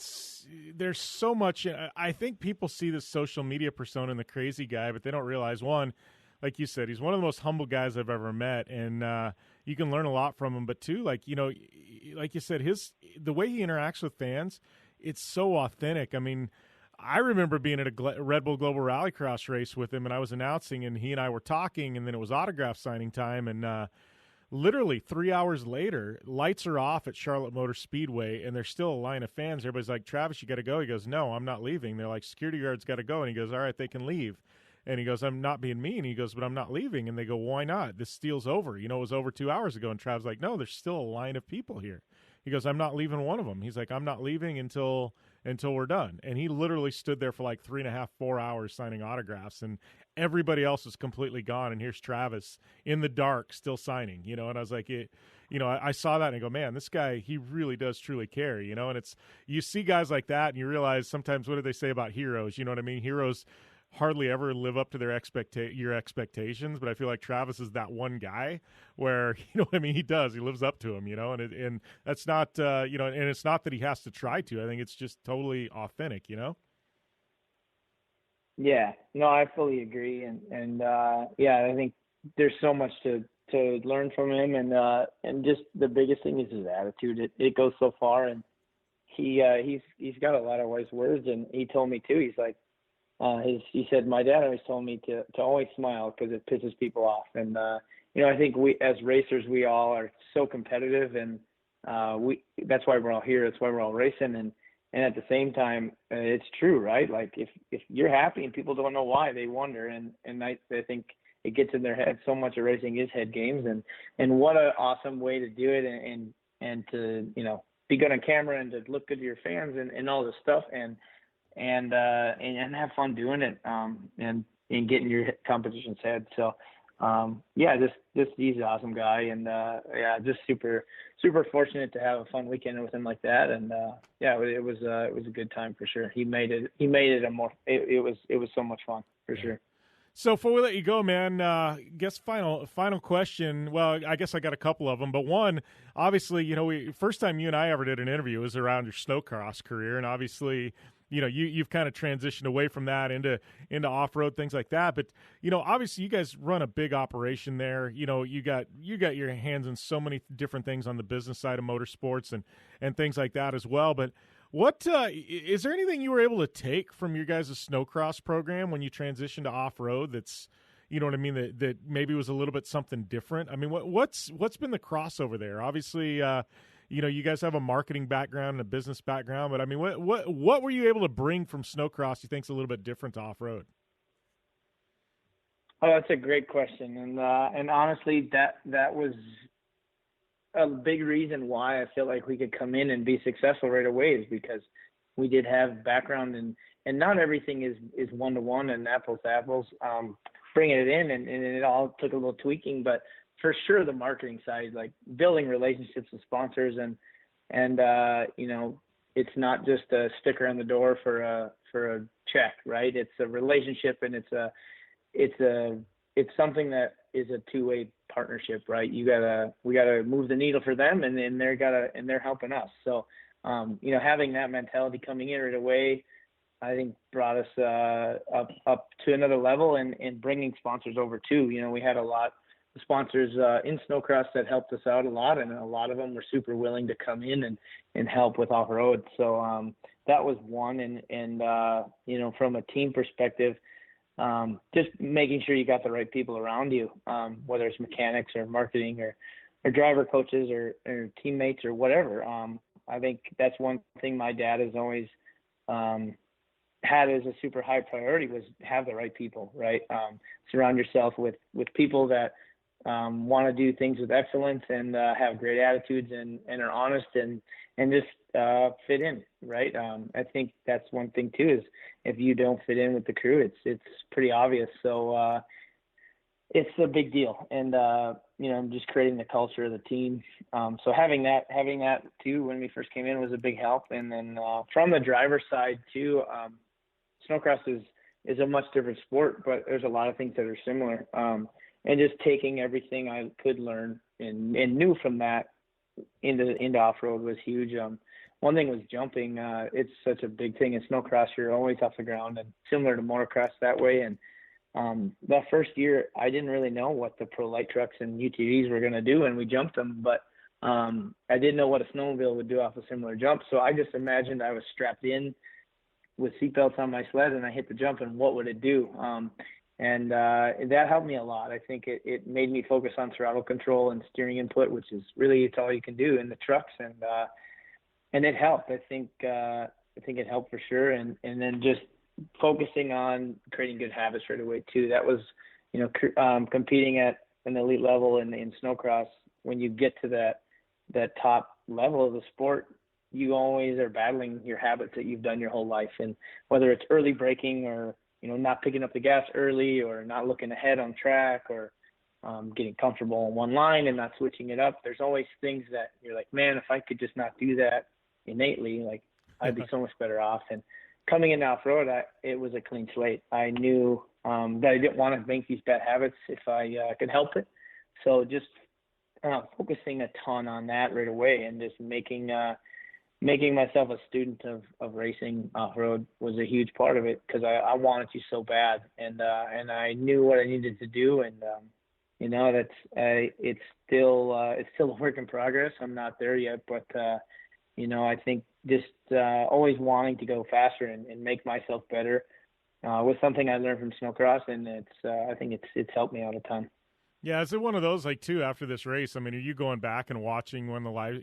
there's so much. I think people see this social media persona and the crazy guy, but they don't realize, one, like you said, he's one of the most humble guys I've ever met, and you can learn a lot from him. But two, like you said, the way he interacts with fans, it's so authentic. I mean, I remember being at a Red Bull Global Rallycross race with him, and I was announcing, and he and I were talking, and then it was autograph signing time, and literally 3 hours later, lights are off at Charlotte Motor Speedway, and there's still a line of fans. Everybody's like, Travis, you got to go. He goes, no, I'm not leaving. They're like, security guards got to go. And he goes, all right, they can leave. And he goes, I'm not being mean. He goes, but I'm not leaving. And they go, why not? This steal's over. It was over 2 hours ago. And Travis like, no, there's still a line of people here. He goes, I'm not leaving one of them. He's like, I'm not leaving until we're done. And he literally stood there for like 3.5, 4 hours signing autographs, and everybody else is completely gone. And here's Travis in the dark still signing, and I was like, I saw that and I go, man, this guy, he really does truly care, and you see guys like that and you realize sometimes, what do they say about heroes? You know what I mean? Heroes hardly ever live up to their your expectations, but I feel like Travis is that one guy where, he does, he lives up to them, and that's not, and it's not that he has to try to. I think it's just totally authentic, Yeah, no, I fully agree. And I think there's so much to learn from him, and just the biggest thing is his attitude. It goes so far, and he's got a lot of wise words, and he told me too, he's like, he said, my dad always told me to always smile because it pisses people off. And, I think we, as racers, we all are so competitive, and that's why we're all here. That's why we're all racing. And at the same time, it's true, right? Like if you're happy and people don't know why, they wonder. And I think it gets in their head. So much of racing is head games, and what an awesome way to do it. And to, be good on camera and to look good to your fans and all this stuff. And have fun doing it, and getting your competition's head. So, he's an awesome guy, and just super, super fortunate to have a fun weekend with him like that. And it was a good time for sure. He made it it was so much fun for sure. So before we let you go, man, guess final question. Well, I guess I got a couple of them, but one, obviously, first time you and I ever did an interview was around your snowcross career, and obviously, you've kind of transitioned away from that into off-road, things like that. But, obviously you guys run a big operation there. You got your hands in so many different things on the business side of motorsports and things like that as well. But what is there anything you were able to take from your guys' snowcross program when you transitioned to off-road that's, that maybe was a little bit something different? I mean, what's been the crossover there? Obviously, you guys have a marketing background and a business background, but I mean, what were you able to bring from snowcross you think's a little bit different to off-road? Oh, that's a great question. And honestly, that was a big reason why I feel like we could come in and be successful right away, is because we did have background, and not everything is one-to-one and apples to apples, bringing it in, and it all took a little tweaking, but for sure the marketing side, like building relationships with sponsors, and it's not just a sticker on the door for a check, right? It's a relationship, and it's a it's something that is a two-way partnership, right? We gotta move the needle for them, and then they're helping us. So, having that mentality coming in right away, I think brought us up to another level, and bringing sponsors over too. We had a lot of sponsors in snowcross that helped us out a lot, and a lot of them were super willing to come in and help with off-road. So that was one, and from a team perspective, just making sure you got the right people around you, whether it's mechanics or marketing or driver coaches or teammates or whatever. I think that's one thing my dad has always had as a super high priority, was have the right people, right? Surround yourself with people that want to do things with excellence and have great attitudes and are honest and just fit in, right? I think that's one thing too, is if you don't fit in with the crew, it's pretty obvious. So it's a big deal, and just creating the culture of the team. So having that too when we first came in was a big help. And then from the driver's side too, snowcross is a much different sport, but there's a lot of things that are similar. And just taking everything I could learn and knew from that into off-road was huge. One thing was jumping. It's such a big thing in snowcross. You're always off the ground, and similar to motocross that way. And that first year, I didn't really know what the pro light trucks and UTVs were going to do, and we jumped them. But I didn't know what a snowmobile would do off a similar jump. So I just imagined I was strapped in with seatbelts on my sled, and I hit the jump, and what would it do? And that helped me a lot. I think it made me focus on throttle control and steering input, which is really, it's all you can do in the trucks. And it helped. I think it helped for sure. And then just focusing on creating good habits right away too. That was, competing at an elite level in snowcross. When you get to that top level of the sport, you always are battling your habits that you've done your whole life. And whether it's early braking or, not picking up the gas early, or not looking ahead on track, or getting comfortable in one line and not switching it up, there's always things that you're like, man, if I could just not do that innately, like I'd be so much better off. And coming in off-road, it was a clean slate. I knew that I didn't want to make these bad habits if I could help it. So just focusing a ton on that right away, and just making myself a student of racing off-road was a huge part of it, because I wanted to so bad, and I knew what I needed to do. And it's still a work in progress. I'm not there yet, but I think just always wanting to go faster and make myself better was something I learned from snowcross, and I think it's helped me out a ton. Yeah, is it one of those, like, too, after this race? I mean, are you going back and watching when the live,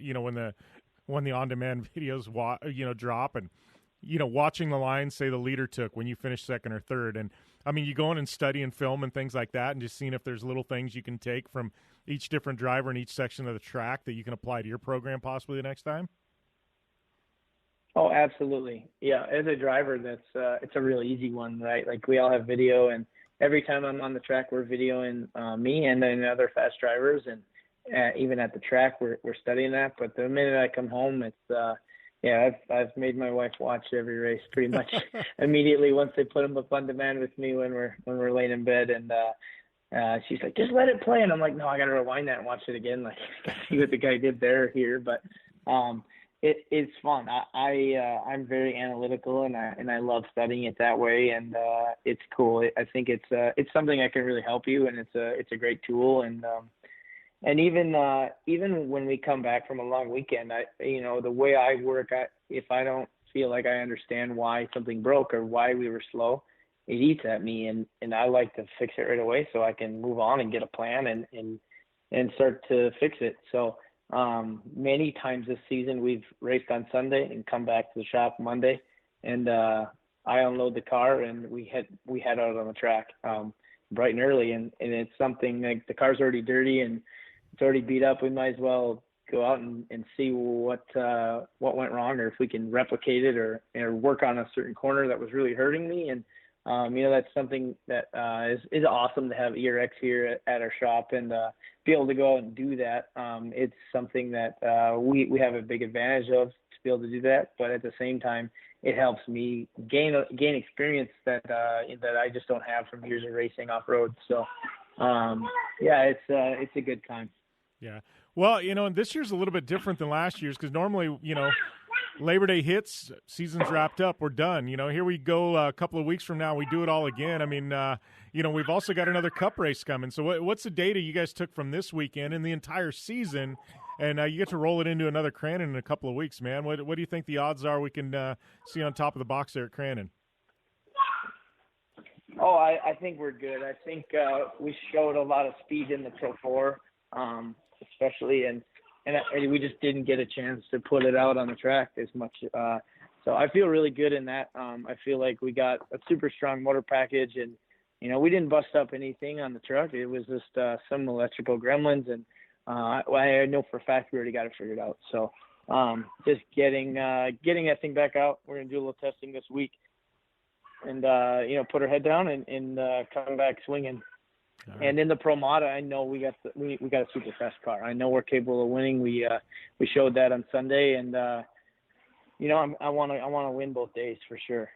when the on-demand videos, drop, and, watching the lines, say the leader took when you finished second or third? And, I mean, you go in and study and film and things like that, and just seeing if there's little things you can take from each different driver in each section of the track that you can apply to your program possibly the next time? Oh, absolutely. Yeah, as a driver, it's a real easy one, right? Like, we all have video, and every time I'm on the track, we're videoing me and then other fast drivers, and even at the track, we're studying that. But the minute I come home, it's I've made my wife watch every race pretty much immediately once they put them up on demand with me when we're laying in bed. And she's like, just let it play, and I'm like, no, I got to rewind that and watch it again, like see what the guy did there here. But it's fun. I'm very analytical, and I love studying it that way, and it's cool. I think it's something that can really help you, and it's a great tool. And even when we come back from a long weekend, the way I work, if I don't feel like I understand why something broke or why we were slow, it eats at me, and I like to fix it right away so I can move on and get a plan and start to fix it. So many times this season we've raced on Sunday and come back to the shop Monday, and I unload the car and we head out on the track bright and early, and it's something like the car's already dirty and it's already beat up. We might as well go out and see what went wrong, or if we can replicate it, or work on a certain corner that was really hurting me. And that's something that is awesome to have ERX here at our shop, and be able to go out and do that. It's something that we have a big advantage of, to be able to do that. But at the same time, it helps me gain experience that I just don't have from years of racing off road. So it's a good time. Yeah. Well, and this year's a little bit different than last year's because normally, Labor Day hits, season's wrapped up, we're done. Here we go a couple of weeks from now, we do it all again. I mean, we've also got another cup race coming. So what's the data you guys took from this weekend and the entire season? And you get to roll it into another Crandon in a couple of weeks, man. What do you think the odds are we can see on top of the box there at Crandon? Oh, I think we're good. I think we showed a lot of speed in the Pro 4, especially, and we just didn't get a chance to put it out on the track as much. So I feel really good in that. I feel like we got a super strong motor package, and we didn't bust up anything on the truck. It was just some electrical gremlins, and I know for a fact we already got it figured out. So just getting that thing back out. We're gonna do a little testing this week, and put our head down and come back swinging. Right. And in the Pro Mod, I know we got a super fast car. I know we're capable of winning. We showed that on Sunday, and I want to win both days for sure.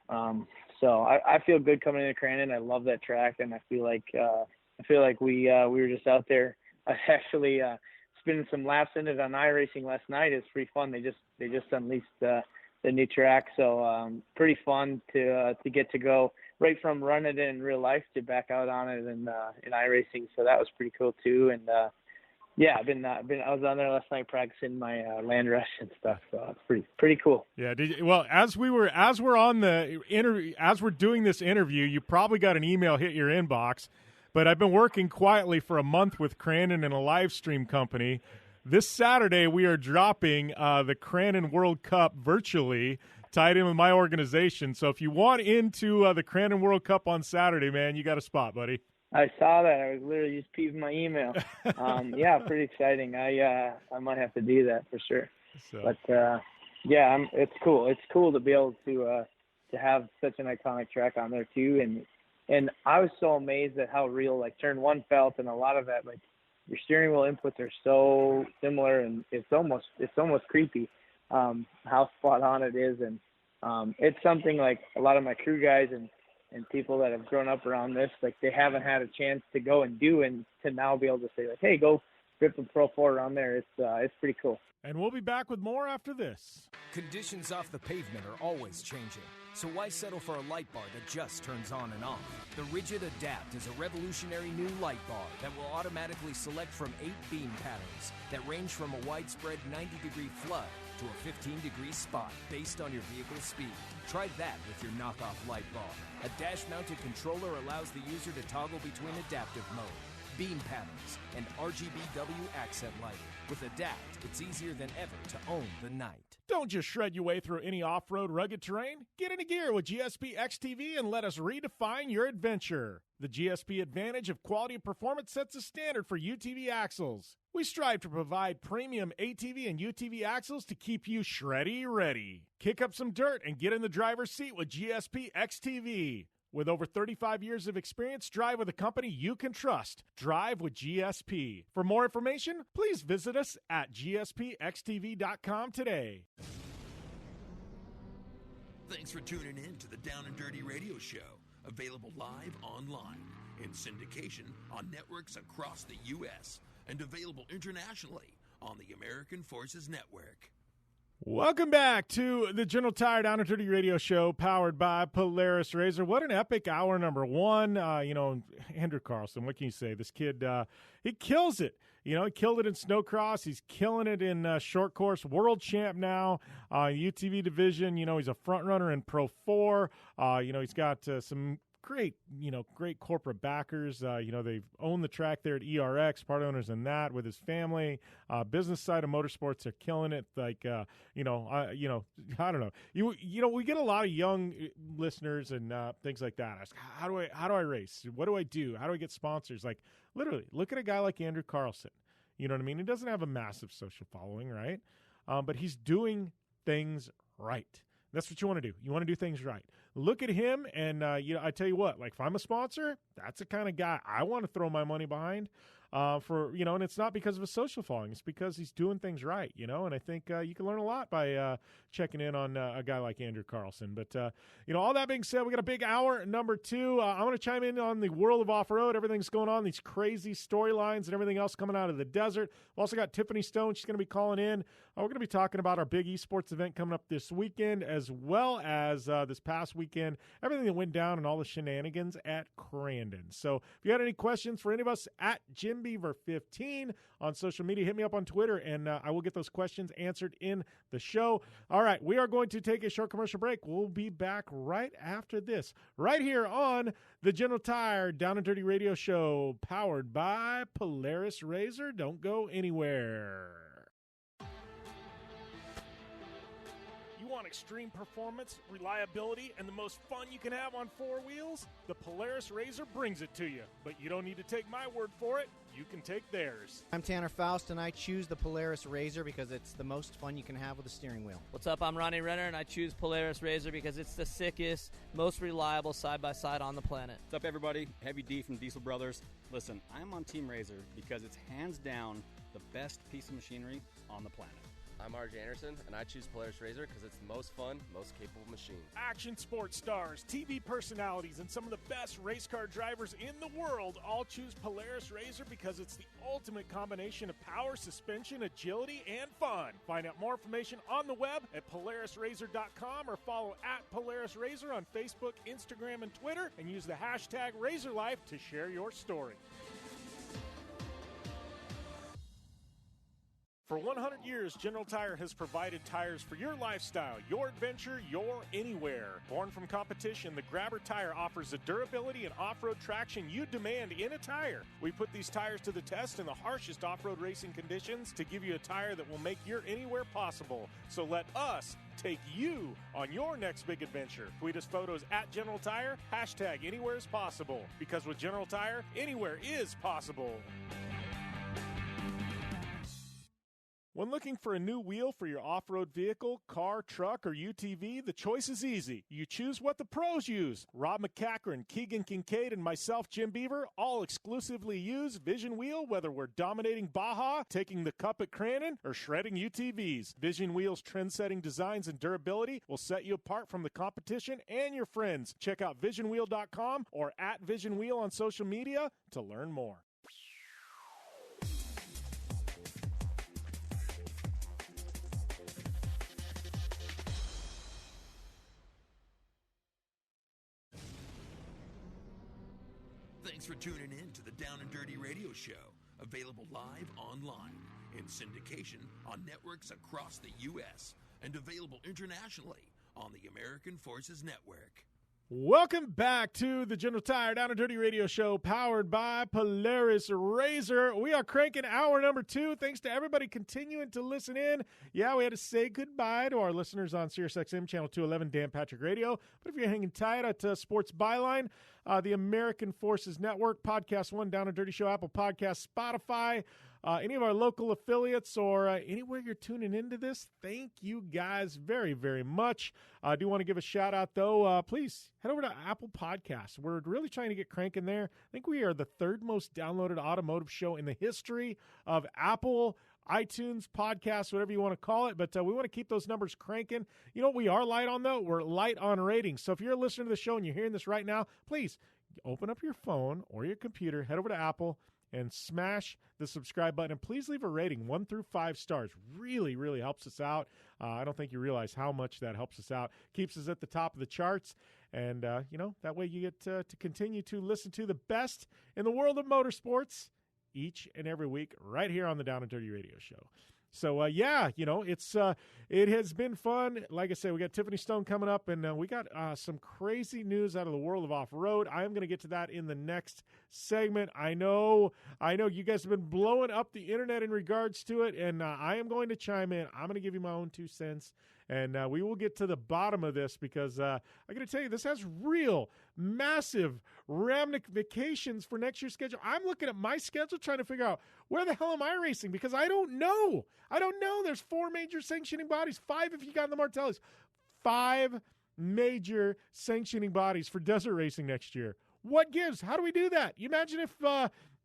So I feel good coming into Crandon. I love that track, and I feel like we were just out there. I was actually spinning some laps in it on iRacing last night. It's pretty fun. They just unleashed the new track, so pretty fun to get to go right from running it in real life to back out on it in iRacing. So that was pretty cool too. And I was on there last night practicing my land rush and stuff. So it's pretty cool. Yeah. As we're on the interview, as we're doing this interview, you probably got an email hit your inbox. But I've been working quietly for a month with Crandon and a live stream company. This Saturday, we are dropping the Crandon World Cup virtually, tied in with my organization. So if you want into the Crandon World Cup on Saturday, man, you got a spot, buddy. I saw that. I was literally just peeping my email. Pretty exciting. I might have to do that for sure. So. But it's cool. It's cool to be able to have such an iconic track on there too. And I was so amazed at how real like turn one felt, and a lot of that, like your steering wheel inputs are so similar, and it's almost creepy how spot on it is. And it's something like a lot of my crew guys and people that have grown up around this, like they haven't had a chance to go and do, and to now be able to say like, hey, go grip the Pro 4 around there. It's pretty cool. And we'll be back with more after this. Conditions off the pavement are always changing, so why settle for a light bar that just turns on and off? The Rigid Adapt is a revolutionary new light bar that will automatically select from 8 beam patterns that range from a widespread 90-degree flood to a 15-degree spot based on your vehicle's speed. Try that with your knockoff light bar. A dash-mounted controller allows the user to toggle between adaptive mode, beam patterns, and RGBW accent lighting. With Adapt, it's easier than ever to own the night. Don't just shred your way through any off-road rugged terrain. Get into gear with GSP XTV and let us redefine your adventure. The GSP advantage of quality and performance sets a standard for UTV axles. We strive to provide premium ATV and UTV axles to keep you shreddy ready. Kick up some dirt and get in the driver's seat with GSP XTV. With over 35 years of experience, drive with a company you can trust. Drive with GSP. For more information, please visit us at gspxtv.com today. Thanks for tuning in to the Down and Dirty Radio Show. Available live online, in syndication on networks across the U.S., and available internationally on the American Forces Network. Welcome back to the General Tire Down and Dirty Radio Show, powered by Polaris RZR. What an epic hour number one. Andrew Carlson, what can you say? This kid, he kills it. He killed it in snowcross. He's killing it in short course. World champ now, UTV division. He's a front runner in Pro 4. He's got some great corporate backers. They've owned the track there at ERX, part owners in that with his family. Business side of motorsports, they're killing it. Like, I don't know. We get a lot of young listeners and things like that. Ask, how do I race? What do I do? How do I get sponsors? Like, literally, look at a guy like Andrew Carlson. You know what I mean? He doesn't have a massive social following, right? But he's doing things right. That's what you want to do. You want to do things right. Look at him, and I tell you what, like if I'm a sponsor, that's the kind of guy I want to throw my money behind. and it's not because of his social following. It's because he's doing things right, and I think you can learn a lot by checking in on a guy like Andrew Carlson. But, all that being said, we got a big hour, number 2. I'm going to chime in on the world of off-road, everything's going on, these crazy storylines and everything else coming out of the desert. We've also got Tiffany Stone. She's going to be calling in. We're going to be talking about our big esports event coming up this weekend, as well as this past weekend, everything that went down and all the shenanigans at Crandon. So if you had any questions for any of us, at JimBeaver15 on social media, hit me up on Twitter, and I will get those questions answered in the show. All right, we are going to take a short commercial break. We'll be back right after this, right here on the General Tire Down and Dirty Radio Show, powered by Polaris RZR. Don't go anywhere. You want extreme performance, reliability, and the most fun you can have on 4 wheels? The Polaris RZR brings it to you. But you don't need to take my word for it. You can take theirs. I'm Tanner Faust, and I choose the Polaris RZR because it's the most fun you can have with a steering wheel. What's up? I'm Ronnie Renner, and I choose Polaris RZR because it's the sickest, most reliable side-by-side on the planet. What's up, everybody? Heavy D from Diesel Brothers. Listen, I'm on Team RZR because it's hands down the best piece of machinery on the planet. I'm RJ Anderson, and I choose Polaris RZR because it's the most fun, most capable machine. Action sports stars, TV personalities, and some of the best race car drivers in the world all choose Polaris RZR because it's the ultimate combination of power, suspension, agility, and fun. Find out more information on the web at PolarisRZR.com or follow at Polaris RZR on Facebook, Instagram, and Twitter, and use the hashtag RazorLife to share your story. For 100 years, General Tire has provided tires for your lifestyle, your adventure, your anywhere. Born from competition, the Grabber tire offers the durability and off-road traction you demand in a tire. We put these tires to the test in the harshest off-road racing conditions to give you a tire that will make your anywhere possible. So let us take you on your next big adventure. Tweet us photos at General Tire, hashtag anywhere is possible. Because with General Tire, anywhere is possible. When looking for a new wheel for your off-road vehicle, car, truck, or UTV, the choice is easy. You choose what the pros use. Rob McCachran, Keegan Kincaid, and myself, Jim Beaver, all exclusively use Vision Wheel, whether we're dominating Baja, taking the cup at Crandon, or shredding UTVs. Vision Wheel's trend-setting designs and durability will set you apart from the competition and your friends. Check out VisionWheel.com or at Vision Wheel on social media to learn more. Thanks for tuning in to the Down and Dirty Radio Show, available live online, in syndication on networks across the U.S., and available internationally on the American Forces Network. Welcome back to the General Tire Down and Dirty Radio Show, powered by Polaris RZR. We are cranking hour number 2. Thanks to everybody continuing to listen in. Yeah, we had to say goodbye to our listeners on SiriusXM Channel 211, Dan Patrick Radio. But if you're hanging tight at Sports Byline, the American Forces Network, Podcast One, Down and Dirty Show, Apple Podcasts, Spotify, any of our local affiliates, or anywhere you're tuning into this, thank you guys very, very much. I do want to give a shout out, though. Please head over to Apple Podcasts. We're really trying to get cranking there. I think we are the 3rd most downloaded automotive show in the history of Apple, iTunes, podcasts, whatever you want to call it. But we want to keep those numbers cranking. You know what we are light on, though? We're light on ratings. So if you're listening to the show and you're hearing this right now, please open up your phone or your computer, head over to Apple, and smash the subscribe button. And please leave a rating, 1 through 5 stars. Really, really helps us out. I don't think you realize how much that helps us out. Keeps us at the top of the charts. And, that way you get to continue to listen to the best in the world of motorsports each and every week right here on the Down and Dirty Radio Show. So, it has been fun. Like I said, we got Tiffany Stone coming up, and we got some crazy news out of the world of off-road. I am going to get to that in the next segment. I know you guys have been blowing up the internet in regards to it, and I am going to chime in. I'm going to give you my own 2 cents, and we will get to the bottom of this because I got to tell you, this has real, massive ramifications for next year's schedule. I'm looking at my schedule trying to figure out where the hell am I racing because I don't know. There's 4 major sanctioning bodies, 5 if you got the Martellis. 5 major sanctioning bodies for desert racing next year. What gives? How do we do that? You imagine if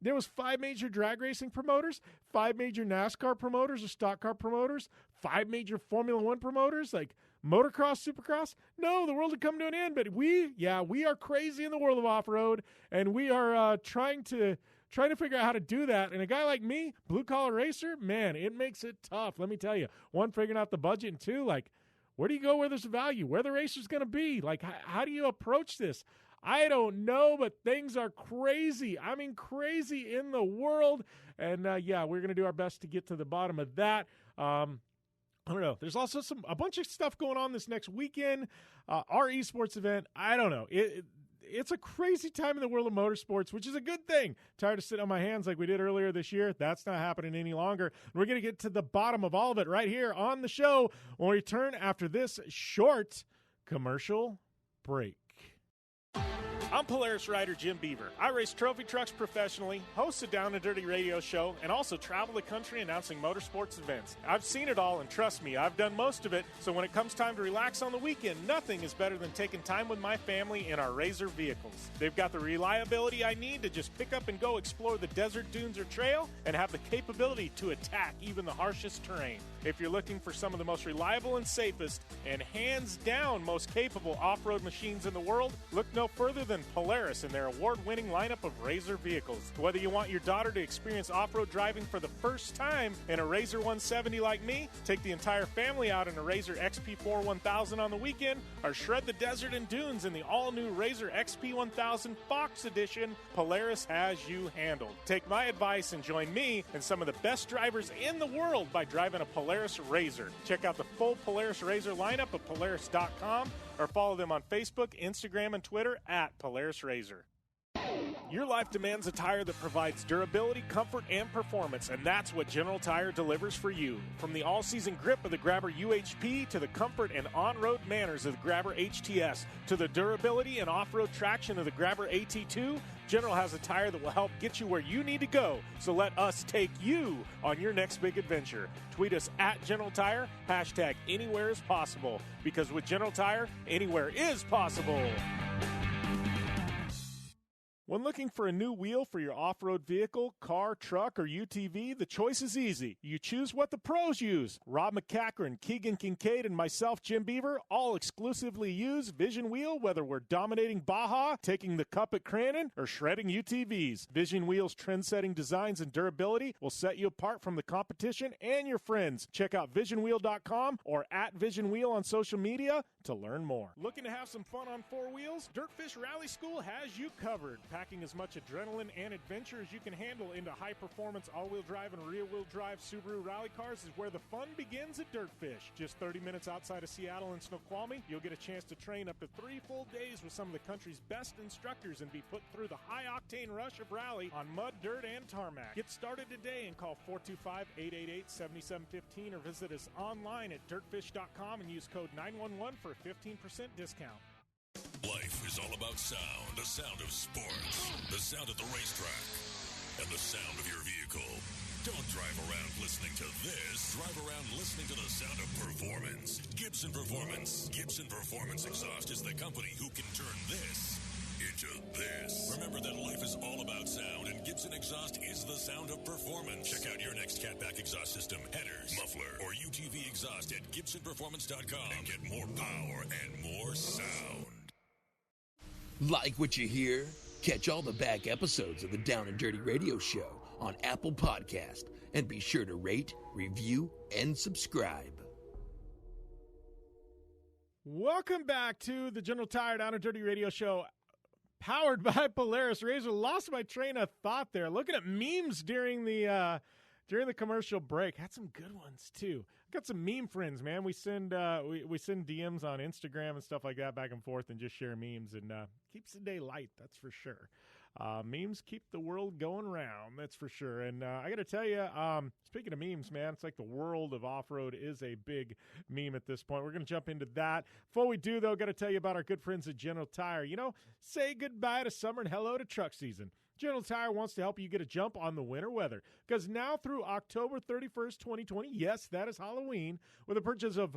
There was 5 major drag racing promoters, 5 major NASCAR promoters or stock car promoters, 5 major Formula One promoters, like motocross, supercross. No, the world had come to an end, but we are crazy in the world of off-road, and we are trying to figure out how to do that. And a guy like me, blue-collar racer, man, it makes it tough. Let me tell you. One, figuring out the budget, and two, like, where do you go where there's value? Where the racer's going to be? Like, how do you approach this? I don't know, but things are crazy. I mean, crazy in the world. And, we're going to do our best to get to the bottom of that. I don't know. There's also a bunch of stuff going on this next weekend. Our esports event, I don't know. It's a crazy time in the world of motorsports, which is a good thing. Tired of sitting on my hands like we did earlier this year. That's not happening any longer. We're going to get to the bottom of all of it right here on the show when we return after this short commercial break. I'm Polaris rider Jim Beaver. I race trophy trucks professionally, host a Down and Dirty radio show, and also travel the country announcing motorsports events. I've seen it all, and trust me, I've done most of it, so when it comes time to relax on the weekend, nothing is better than taking time with my family in our RZR vehicles. They've got the reliability I need to just pick up and go explore the desert, dunes, or trail, and have the capability to attack even the harshest terrain. If you're looking for some of the most reliable and safest, and hands down most capable off-road machines in the world, look no further than Polaris and their award-winning lineup of RZR vehicles. Whether you want your daughter to experience off-road driving for the first time in a RZR 170 like me, take the entire family out in a RZR XP4 1000 on the weekend, or shred the desert and dunes in the all-new RZR XP 1000 Fox Edition, Polaris has you handled. Take my advice and join me and some of the best drivers in the world by driving a Polaris RZR. Check out the full Polaris RZR lineup at Polaris.com or follow them on Facebook, Instagram, and Twitter at Polaris RZR. Your life demands a tire that provides durability, comfort, and performance, and that's what General Tire delivers for you. From the all-season grip of the Grabber UHP to the comfort and on-road manners of the Grabber HTS to the durability and off-road traction of the Grabber AT2, General has a tire that will help get you where you need to go. So let us take you on your next big adventure. Tweet us at General Tire, hashtag anywhere is possible, because with General Tire, anywhere is possible. When looking for a new wheel for your off-road vehicle, car, truck, or UTV, the choice is easy. You choose what the pros use. Rob McCachran, Keegan Kincaid, and myself, Jim Beaver, all exclusively use Vision Wheel, whether we're dominating Baja, taking the cup at Crandon, or shredding UTVs. Vision Wheel's trend-setting designs and durability will set you apart from the competition and your friends. Check out visionwheel.com or at Vision Wheel on social media to learn more. Looking to have some fun on four wheels? Dirtfish Rally School has you covered. Packing as much adrenaline and adventure as you can handle into high-performance all-wheel drive and rear-wheel drive Subaru rally cars is where the fun begins at Dirtfish. Just 30 minutes outside of Seattle and Snoqualmie, you'll get a chance to train up to 3 full days with some of the country's best instructors and be put through the high-octane rush of rally on mud, dirt, and tarmac. Get started today and call 425-888-7715 or visit us online at dirtfish.com and use code 911 for a 15% discount. Life is all about sound, the sound of sports, the sound at the racetrack, and the sound of your vehicle. Don't drive around listening to this. Drive around listening to the sound of performance. Gibson Performance. Gibson Performance Exhaust is the company who can turn this into this. Remember that life is all about sound, and Gibson Exhaust is the sound of performance. Check out your next catback exhaust system, headers, muffler, or UTV exhaust at GibsonPerformance.com and get more power and more sound. Like what you hear? Catch all the back episodes of the Down and Dirty Radio Show on Apple Podcast, and be sure to rate, review, and subscribe. Welcome back to the General Tire Down and Dirty Radio Show, powered by Polaris RZR. Lost my train of thought there. Looking at memes during the commercial break. Had some good ones too. Got some meme friends, man. We send we send DMs on Instagram and stuff like that back and forth, and just share memes, and keeps the day light. That's for sure. Memes keep the world going round. That's for sure. And I got to tell you, speaking of memes, man, it's like the world of off-road is a big meme at this point. We're going to jump into that. Before we do, though, got to tell you about our good friends at General Tire. You know, say goodbye to summer and hello to truck season. General Tire wants to help you get a jump on the winter weather, because now through October 31st, 2020, yes, that is Halloween, with a purchase of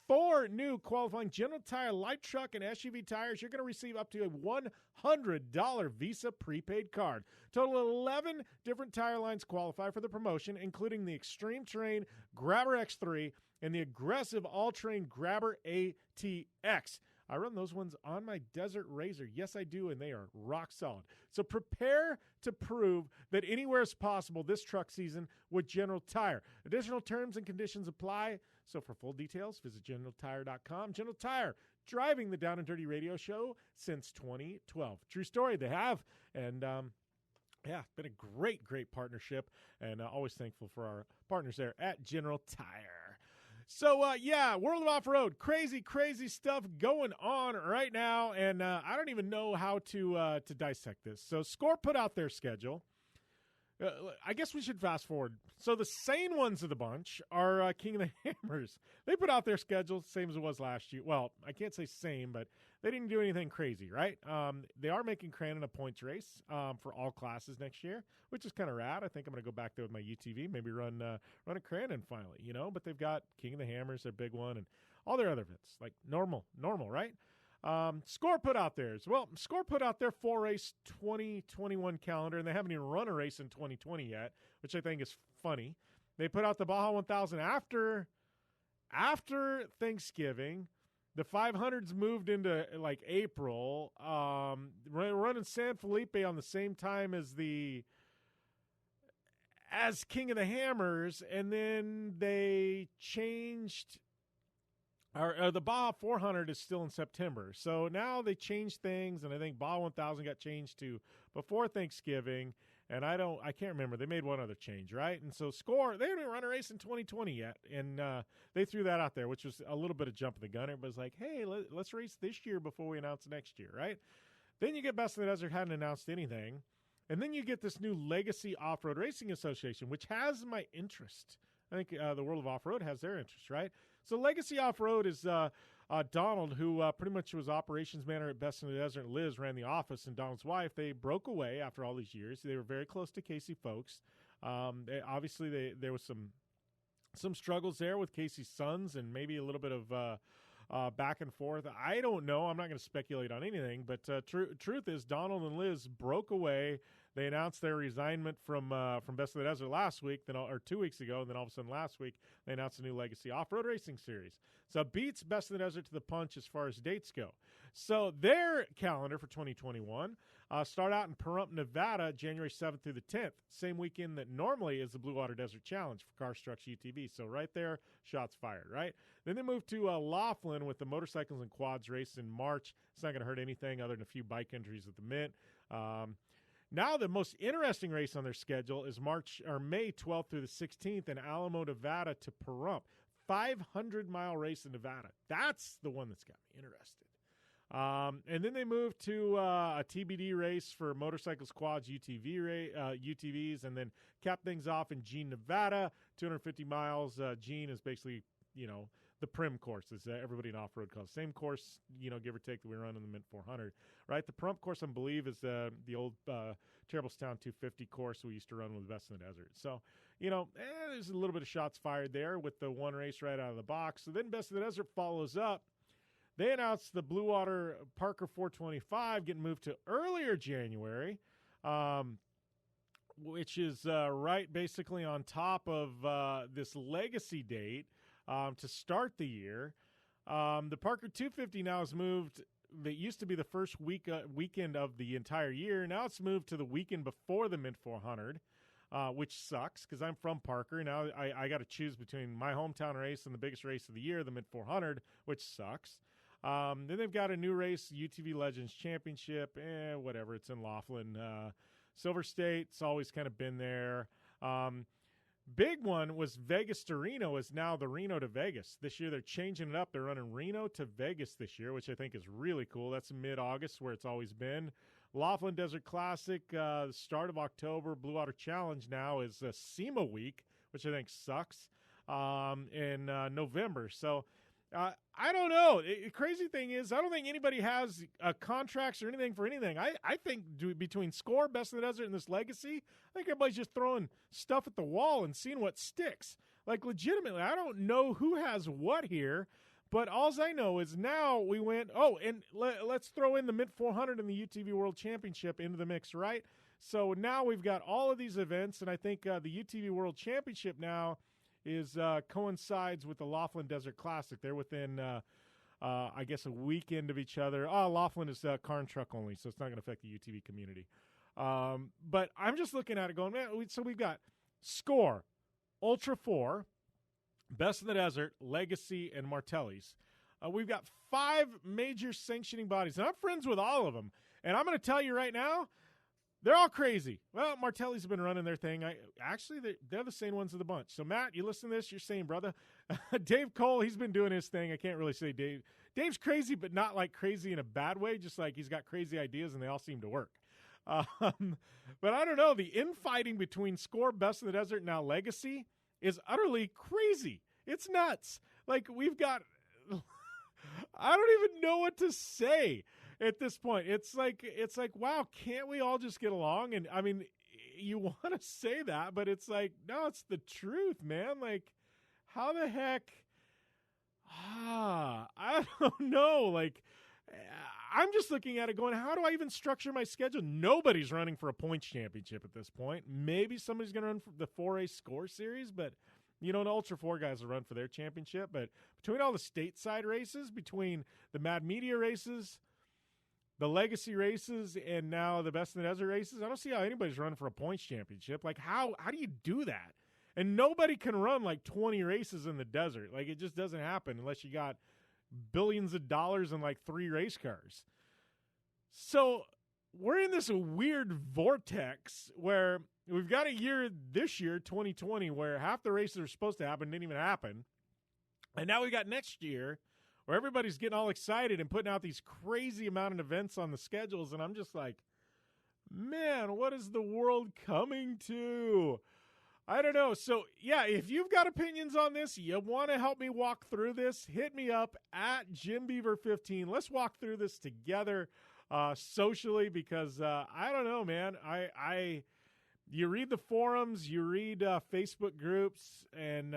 4 new qualifying General Tire light truck and SUV tires, you're going to receive up to a $100 Visa prepaid card. Total 11 different tire lines qualify for the promotion, including the Extreme Terrain Grabber X3 and the aggressive all-terrain Grabber ATX. I run those ones on my Desert RZR. Yes, I do, and they are rock solid. So prepare to prove that anywhere is possible this truck season with General Tire. Additional terms and conditions apply. So for full details, visit GeneralTire.com. General Tire, driving the Down and Dirty Radio Show since 2012. True story, they have. And, yeah, been a great, great partnership, and always thankful for our partners there at General Tire. So, yeah, World of Off-Road, crazy, crazy stuff going on right now, and I don't even know how to dissect this. So, Score put out their schedule. I guess we should fast forward. So, the sane ones of the bunch are King of the Hammers. They put out their schedule, same as it was last year. Well, I can't say same, but they didn't do anything crazy, right? They are making Crandon a points race for all classes next year, which is kind of rad. I think I'm going to go back there with my UTV, maybe run a Crandon finally, you know. But they've got King of the Hammers, their big one, and all their other events, like normal, right? Score put out theirs. Well, Score put out their 4-race 2021 calendar, and they haven't even run a race in 2020 yet, which I think is funny. They put out the Baja 1000 after Thanksgiving. The 500s moved into like April. Running San Felipe on the same time as King of the Hammers, and then they changed. The Baja 400 is still in September. So now they changed things, and I think Baja 1000 got changed to before Thanksgiving, and I can't remember. They made one other change, right? And so Score, they haven't run a race in 2020 yet, and they threw that out there, which was a little bit of jump in the gun. Everybody's like, hey, let's race this year before we announce next year, right? Then you get Best in the Desert, hadn't announced anything, and then you get this new Legacy Off-Road Racing Association, which has my interest. I think the World of Off-Road has their interest, right? So Legacy Off-Road is Donald, who pretty much was operations manager at Best in the Desert. Liz ran the office, and Donald's wife, they broke away after all these years. They were very close to Casey folks. There was some struggles there with Casey's sons and maybe a little bit of back and forth. I don't know. I'm not going to speculate on anything, but truth is Donald and Liz broke away. They announced their resignment from Best of the Desert last week, or 2 weeks ago, and then all of a sudden last week they announced a new Legacy Off-Road Racing Series. So it beats Best of the Desert to the punch as far as dates go. So their calendar for 2021 start out in Pahrump, Nevada, January 7th through the 10th, same weekend that normally is the Blue Water Desert Challenge for Cars, Trucks, UTV. So right there, shots fired, right? Then they move to Laughlin with the Motorcycles and Quads race in March. It's not going to hurt anything other than a few bike entries at the Mint. Now the most interesting race on their schedule is May 12th through the 16th in Alamo, Nevada to Pahrump. 500-mile race in Nevada. That's the one that's got me interested. And then they move to a TBD race for motorcycles, quads, UTVs, and then cap things off in Jean, Nevada, 250 miles. Jean is basically, the Prim course, as everybody in off-road calls. Same course, give or take, that we run in the Mint 400, right? The Pahrump course, I believe, is the old Terriblestown 250 course we used to run with Best in the Desert. So, there's a little bit of shots fired there with the one race right out of the box. So then Best in the Desert follows up. They announced the Blue Water Parker 425 getting moved to earlier January, which is right basically on top of this legacy date. To start the year. The Parker 250 now has moved. That used to be the first weekend of the entire year. Now it's moved to the weekend before the Mint 400, which sucks because I'm from Parker. Now I got to choose between my hometown race and the biggest race of the year, the Mint 400, which sucks. Then they've got a new race, UTV Legends Championship. Whatever. It's in Laughlin. Silver State. It's always kind of been there. Big one was Vegas to Reno is now the Reno to Vegas. This year they're changing it up. They're running Reno to Vegas this year, which I think is really cool. That's mid-August where it's always been. Laughlin Desert Classic, the start of October. Blue Water Challenge now is SEMA week, which I think sucks, in November. So I don't know. The crazy thing is I don't think anybody has contracts or anything for anything. I think between Score, Best in the Desert, and this Legacy, I think everybody's just throwing stuff at the wall and seeing what sticks. Like, legitimately, I don't know who has what here, But all I know is now we went, and let's throw in the Mint 400 and the UTV World Championship into the mix, right? So now we've got all of these events, and I think the UTV World Championship now is coincides with the Laughlin Desert Classic. They're within, I guess, a weekend of each other. Laughlin is car and truck only, so it's not going to affect the UTV community. But I'm just looking at it going, man, so we've got Score, Ultra 4, Best in the Desert, Legacy, and Martelli's. We've got 5 major sanctioning bodies, and I'm friends with all of them. And I'm going to tell you right now, they're all crazy. Well, Martelli's have been running their thing. They're the same ones of the bunch. So, Matt, you listen to this, you're saying, brother. Dave Cole, he's been doing his thing. I can't really say Dave. Dave's crazy, but not like crazy in a bad way, just like he's got crazy ideas, and they all seem to work. But I don't know. The infighting between Score, Best in the Desert, and now Legacy is utterly crazy. It's nuts. Like, we've got I don't even know what to say at this point. It's like, wow, can't we all just get along? And I mean, you want to say that, but it's like, no, it's the truth, man. Like, how the heck? I don't know. Like, I'm just looking at it going, how do I even structure my schedule? Nobody's running for a points championship at this point. Maybe somebody's going to run for the 4A Score Series, but the Ultra 4 guys will run for their championship. But between all the stateside races, between the Mad Media races, the Legacy races, and now the Best in the Desert races, I don't see how anybody's running for a points championship. Like, how do you do that? And nobody can run like 20 races in the desert. Like, it just doesn't happen unless you got billions of dollars and like 3 race cars. So we're in this weird vortex where we've got a year this year, 2020, where half the races are supposed to happen didn't even happen. And now we got next year where everybody's getting all excited and putting out these crazy amount of events on the schedules. And I'm just like, man, what is the world coming to? I don't know. So, yeah, if you've got opinions on this, you want to help me walk through this, hit me up at JimBeaver15. Let's walk through this together socially because I don't know, man. You read the forums, you read Facebook groups, and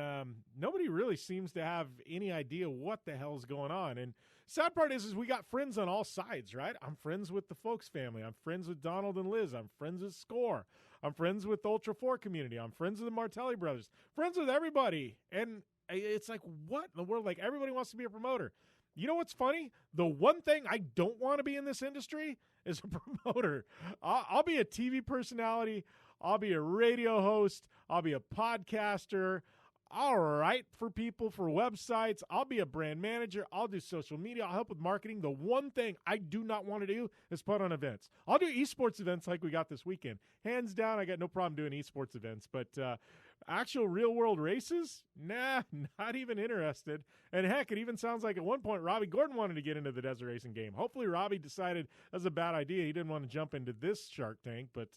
nobody really seems to have any idea what the hell's going on. And sad part is we got friends on all sides, right? I'm friends with the Folks family. I'm friends with Donald and Liz. I'm friends with Score. I'm friends with the Ultra 4 community. I'm friends with the Martelli brothers. Friends with everybody. And it's like, what in the world? Like, everybody wants to be a promoter. You know what's funny? The one thing I don't want to be in this industry is a promoter. I'll be a TV personality. I'll be a radio host. I'll be a podcaster. I'll write for people for websites. I'll be a brand manager. I'll do social media. I'll help with marketing. The one thing I do not want to do is put on events. I'll do esports events like we got this weekend. Hands down, I got no problem doing esports events. But actual real-world races? Nah, not even interested. And heck, it even sounds like at one point Robbie Gordon wanted to get into the desert racing game. Hopefully Robbie decided that's a bad idea. He didn't want to jump into this Shark Tank, but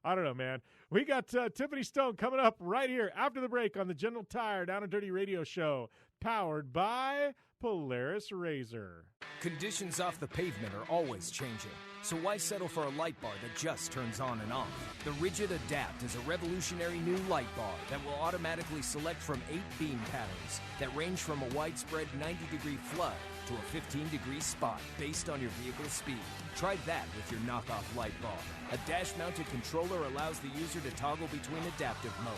I don't know, man. We got Tiffany Stone coming up right here after the break on the General Tire Down and Dirty Radio Show, powered by Polaris RZR. Conditions off the pavement are always changing, so why settle for a light bar that just turns on and off? The Rigid Adapt is a revolutionary new light bar that will automatically select from 8 beam patterns that range from a widespread 90-degree flood to a 15-degree spot based on your vehicle's speed. Try that with your knockoff light bar. A dash-mounted controller allows the user to toggle between adaptive mode,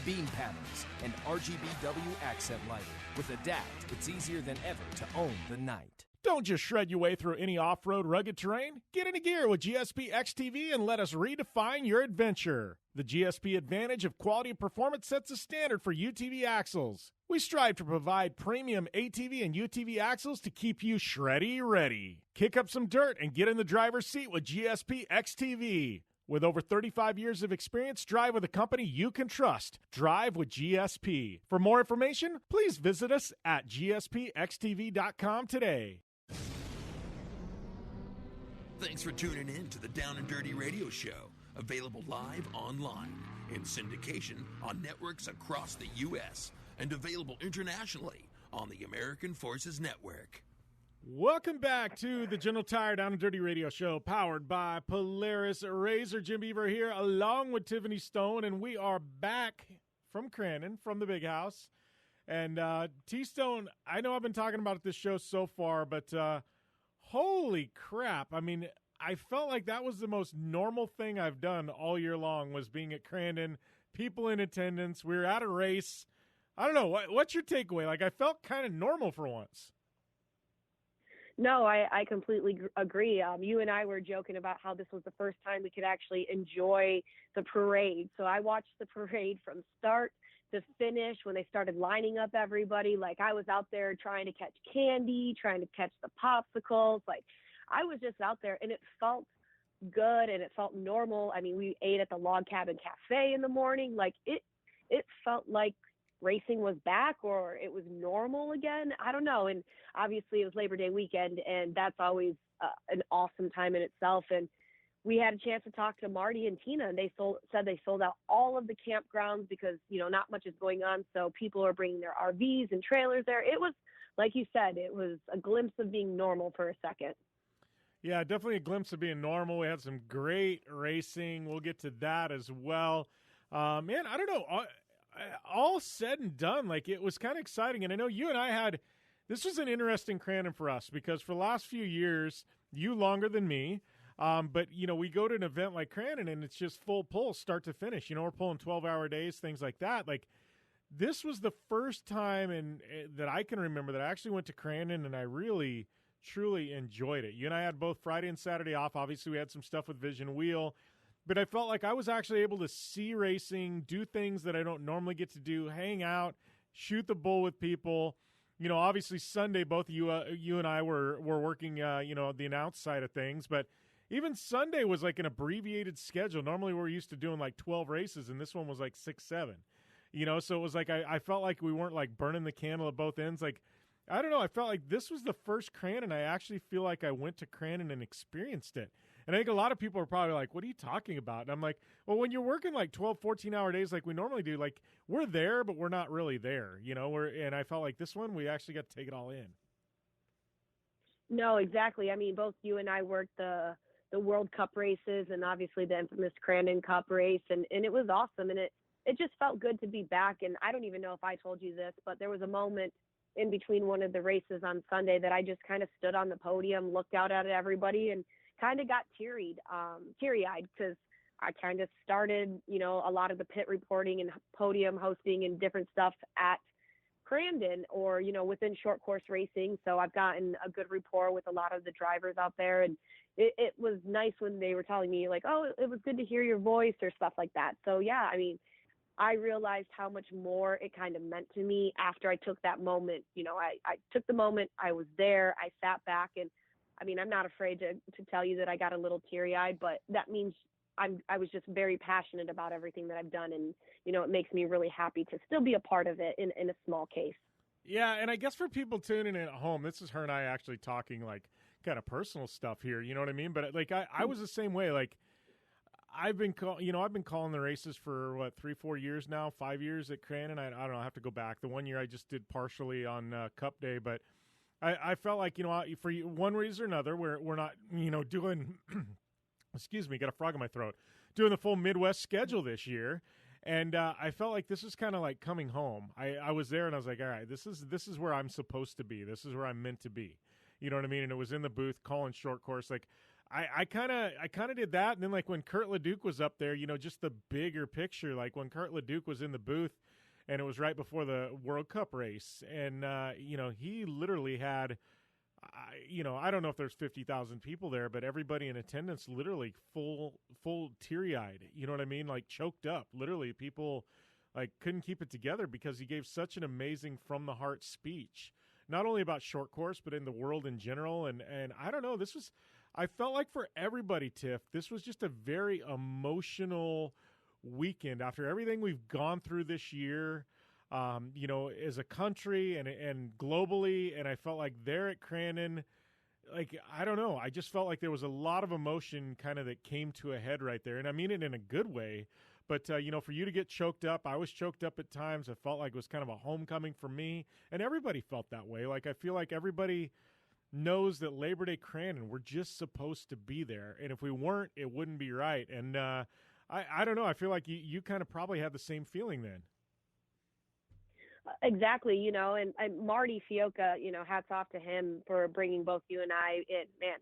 beam patterns, and RGBW accent lighting. With Adapt, it's easier than ever to own the night. Don't just shred your way through any off-road rugged terrain. Get into gear with GSP XTV and let us redefine your adventure. The GSP advantage of quality and performance sets a standard for UTV axles. We strive to provide premium ATV and UTV axles to keep you shreddy ready. Kick up some dirt and get in the driver's seat with GSP XTV. With over 35 years of experience, drive with a company you can trust. Drive with GSP. For more information, please visit us at gspxtv.com today. Thanks for tuning in to the Down and Dirty Radio Show, available live online, in syndication on networks across the U.S., and available internationally on the American Forces Network. Welcome back to the General Tire Down and Dirty Radio Show, powered by Polaris RZR. Jim Beaver here, along with Tiffany Stone, and we are back from Crandon, from the big house. And T-Stone, I know I've been talking about this show so far, but holy crap. I mean, I felt like that was the most normal thing I've done all year long was being at Crandon, people in attendance. We were at a race. I don't know. What's your takeaway? Like, I felt kind of normal for once. No, I completely agree. You and I were joking about how this was the first time we could actually enjoy the parade. So I watched the parade from start to finish when they started lining up everybody. Like, I was out there trying to catch candy, trying to catch the popsicles. Like, I was just out there, and it felt good and it felt normal. I mean, we ate at the Log Cabin Cafe in the morning. Like, it felt like racing was back, or it was normal again. I don't know. And obviously it was Labor Day weekend, and that's always an awesome time in itself. And we had a chance to talk to Marty and Tina, and they said they sold out all of the campgrounds because, you know, not much is going on. So people are bringing their RVs and trailers there. It was, like you said, it was a glimpse of being normal for a second. Yeah, definitely a glimpse of being normal. We had some great racing. We'll get to that as well. Man, I don't know. All said and done, like, it was kind of exciting. And I know you and I this was an interesting Crandon for us because for the last few years, you longer than me, but, you know, we go to an event like Crandon and it's just full pull start to finish. You know, we're pulling 12-hour days, things like that. Like, this was the first time that I can remember that I actually went to Crandon and I really, truly enjoyed it. You and I had both Friday and Saturday off. Obviously, we had some stuff with Vision Wheel. But I felt like I was actually able to see racing, do things that I don't normally get to do, hang out, shoot the bull with people. You know, obviously Sunday, both you and I were working, you know, the announce side of things. But even Sunday was like an abbreviated schedule. Normally we're used to doing like 12 races, and this one was like 6, 7. You know, so it was like I felt like we weren't like burning the candle at both ends. Like, I don't know, I felt like this was the first Crandon. I actually feel like I went to Crandon and experienced it. And I think a lot of people are probably like, what are you talking about? And I'm like, well, when you're working like 12, 14-hour days like we normally do, like, we're there, but we're not really there, you know? And I felt like this one, we actually got to take it all in. No, exactly. I mean, both you and I worked the World Cup races and obviously the infamous Crandon Cup race, and it was awesome. And it just felt good to be back. And I don't even know if I told you this, but there was a moment in between one of the races on Sunday that I just kind of stood on the podium, looked out at everybody, and kind of got teary-eyed because I kind of started, you know, a lot of the pit reporting and podium hosting and different stuff at Crandon or, you know, within short course racing. So I've gotten a good rapport with a lot of the drivers out there. And it was nice when they were telling me like, oh, it was good to hear your voice or stuff like that. So, yeah, I mean, I realized how much more it kind of meant to me after I took that moment. You know, I took the moment, I was there, I sat back, and I mean, I'm not afraid to tell you that I got a little teary-eyed, but that means I was just very passionate about everything that I've done. And, you know, it makes me really happy to still be a part of it in a small case. Yeah, and I guess for people tuning in at home, this is her and I actually talking, like, kind of personal stuff here, you know what I mean? But, like, I was the same way. Like, I've been calling the races for, 3-4 years now, 5 years at Crandon. I don't know, I have to go back. The one year I just did partially on Cup Day, but I felt like, you know, for one reason or another, we're not, you know, doing, excuse me, got a frog in my throat, doing the full Midwest schedule this year. And I felt like this is kind of like coming home. I was there and I was like, all right, this is where I'm supposed to be. This is where I'm meant to be. You know what I mean? And it was in the booth calling short course. Like I kind of did that. And then like when Kurt LeDuc was up there, you know, just the bigger picture, like when Kurt LeDuc was in the booth, and it was right before the World Cup race. And, you know, he literally had, you know, I don't know if there's 50,000 people there, but everybody in attendance literally full teary-eyed. You know what I mean? Like choked up. Literally people like couldn't keep it together because he gave such an amazing from-the-heart speech, not only about short course, but in the world in general. And I don't know, I felt like for everybody, Tiff, this was just a very emotional weekend after everything we've gone through this year, you know, as a country and globally. And I felt like there at Crandon, like, I don't know, I just felt like there was a lot of emotion kind of that came to a head right there. And I mean it in a good way, but, you know, for you to get choked up, I was choked up at times. I felt like it was kind of a homecoming for me, and everybody felt that way. Like, I feel like everybody knows that Labor Day Crandon, we're just supposed to be there. And if we weren't, it wouldn't be right. And, I don't know. I feel like you kind of probably had the same feeling then. Exactly, and Marty Fioca, hats off to him for bringing both you and I in. Man,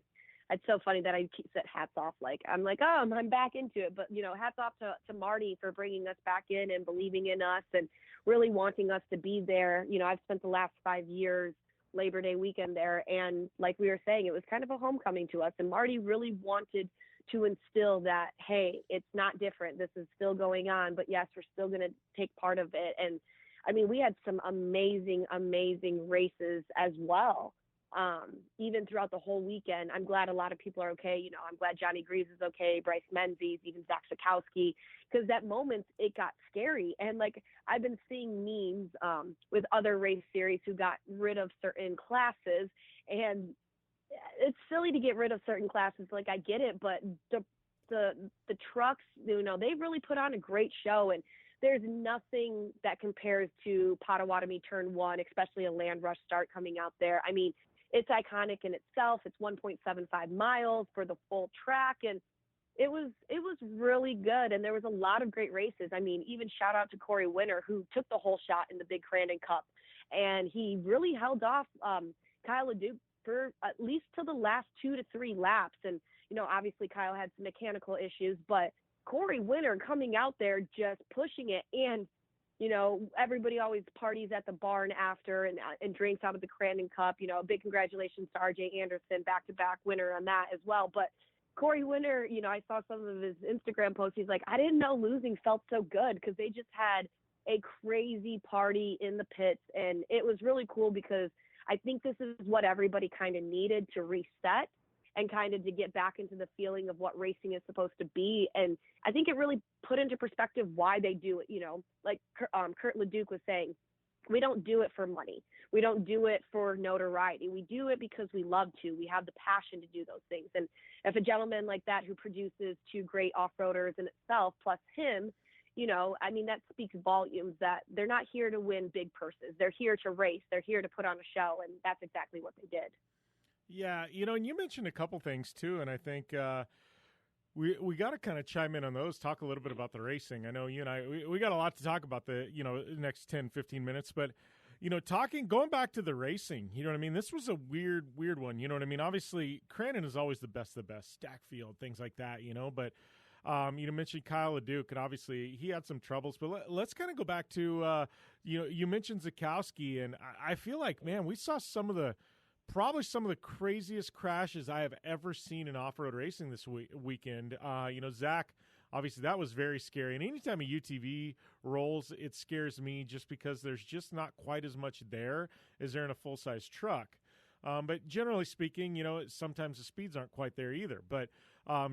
it's so funny that I keep saying hats off. I'm like, oh, I'm back into it. But, hats off to Marty for bringing us back in and believing in us and really wanting us to be there. I've spent the last 5 years, Labor Day weekend there. And like we were saying, it was kind of a homecoming to us. And Marty really wanted to instill that, hey, it's not different. This is still going on. But, yes, we're still going to take part of it. And, we had some amazing, amazing races as well. Even throughout the whole weekend. I'm glad a lot of people are okay. I'm glad Johnny Greaves is okay, Bryce Menzies, even Zach Sikowski, because that moment it got scary. And I've been seeing memes with other race series who got rid of certain classes, and it's silly to get rid of certain classes. I get it, but the trucks, they really put on a great show, and there's nothing that compares to Potawatomi Turn 1, especially a land rush start coming out there. It's iconic in itself. It's 1.75 miles for the full track, and it was really good. And there was a lot of great races. Even shout out to Corey Winter, who took the whole shot in the Big Crandon Cup, and he really held off Kyle LeDuc for at least to the last 2 to 3 laps. And obviously Kyle had some mechanical issues, but Corey Winter coming out there just pushing it. And everybody always parties at the barn after and drinks out of the Crandon Cup. A big congratulations to RJ Anderson, back-to-back winner on that as well. But Corey Winter, I saw some of his Instagram posts. He's like, I didn't know losing felt so good, because they just had a crazy party in the pits. And it was really cool, because I think this is what everybody kind of needed to reset and kind of to get back into the feeling of what racing is supposed to be. And I think it really put into perspective why they do it. Like Kurt LeDuc was saying, we don't do it for money. We don't do it for notoriety. We do it because we love to. We have the passion to do those things. And if a gentleman like that, who produces 2 great off-roaders in itself, plus him, that speaks volumes that they're not here to win big purses. They're here to race. They're here to put on a show. And that's exactly what they did. Yeah, and you mentioned a couple things too, and I think we got to kind of chime in on those, talk a little bit about the racing. I know you and I, we got a lot to talk about the next 10, 15 minutes, but going back to the racing, this was a weird one, obviously Crandon is always the best, Stackfield, things like that, but you mentioned Kyle LeDuc, and obviously he had some troubles, but let's kind of go back to, you mentioned Sikowski, and I feel like, man, we saw probably some of the craziest crashes I have ever seen in off-road racing this weekend. Zach, obviously that was very scary. And anytime a UTV rolls, it scares me just because there's just not quite as much there as there in a full-size truck. But generally speaking, sometimes the speeds aren't quite there either. But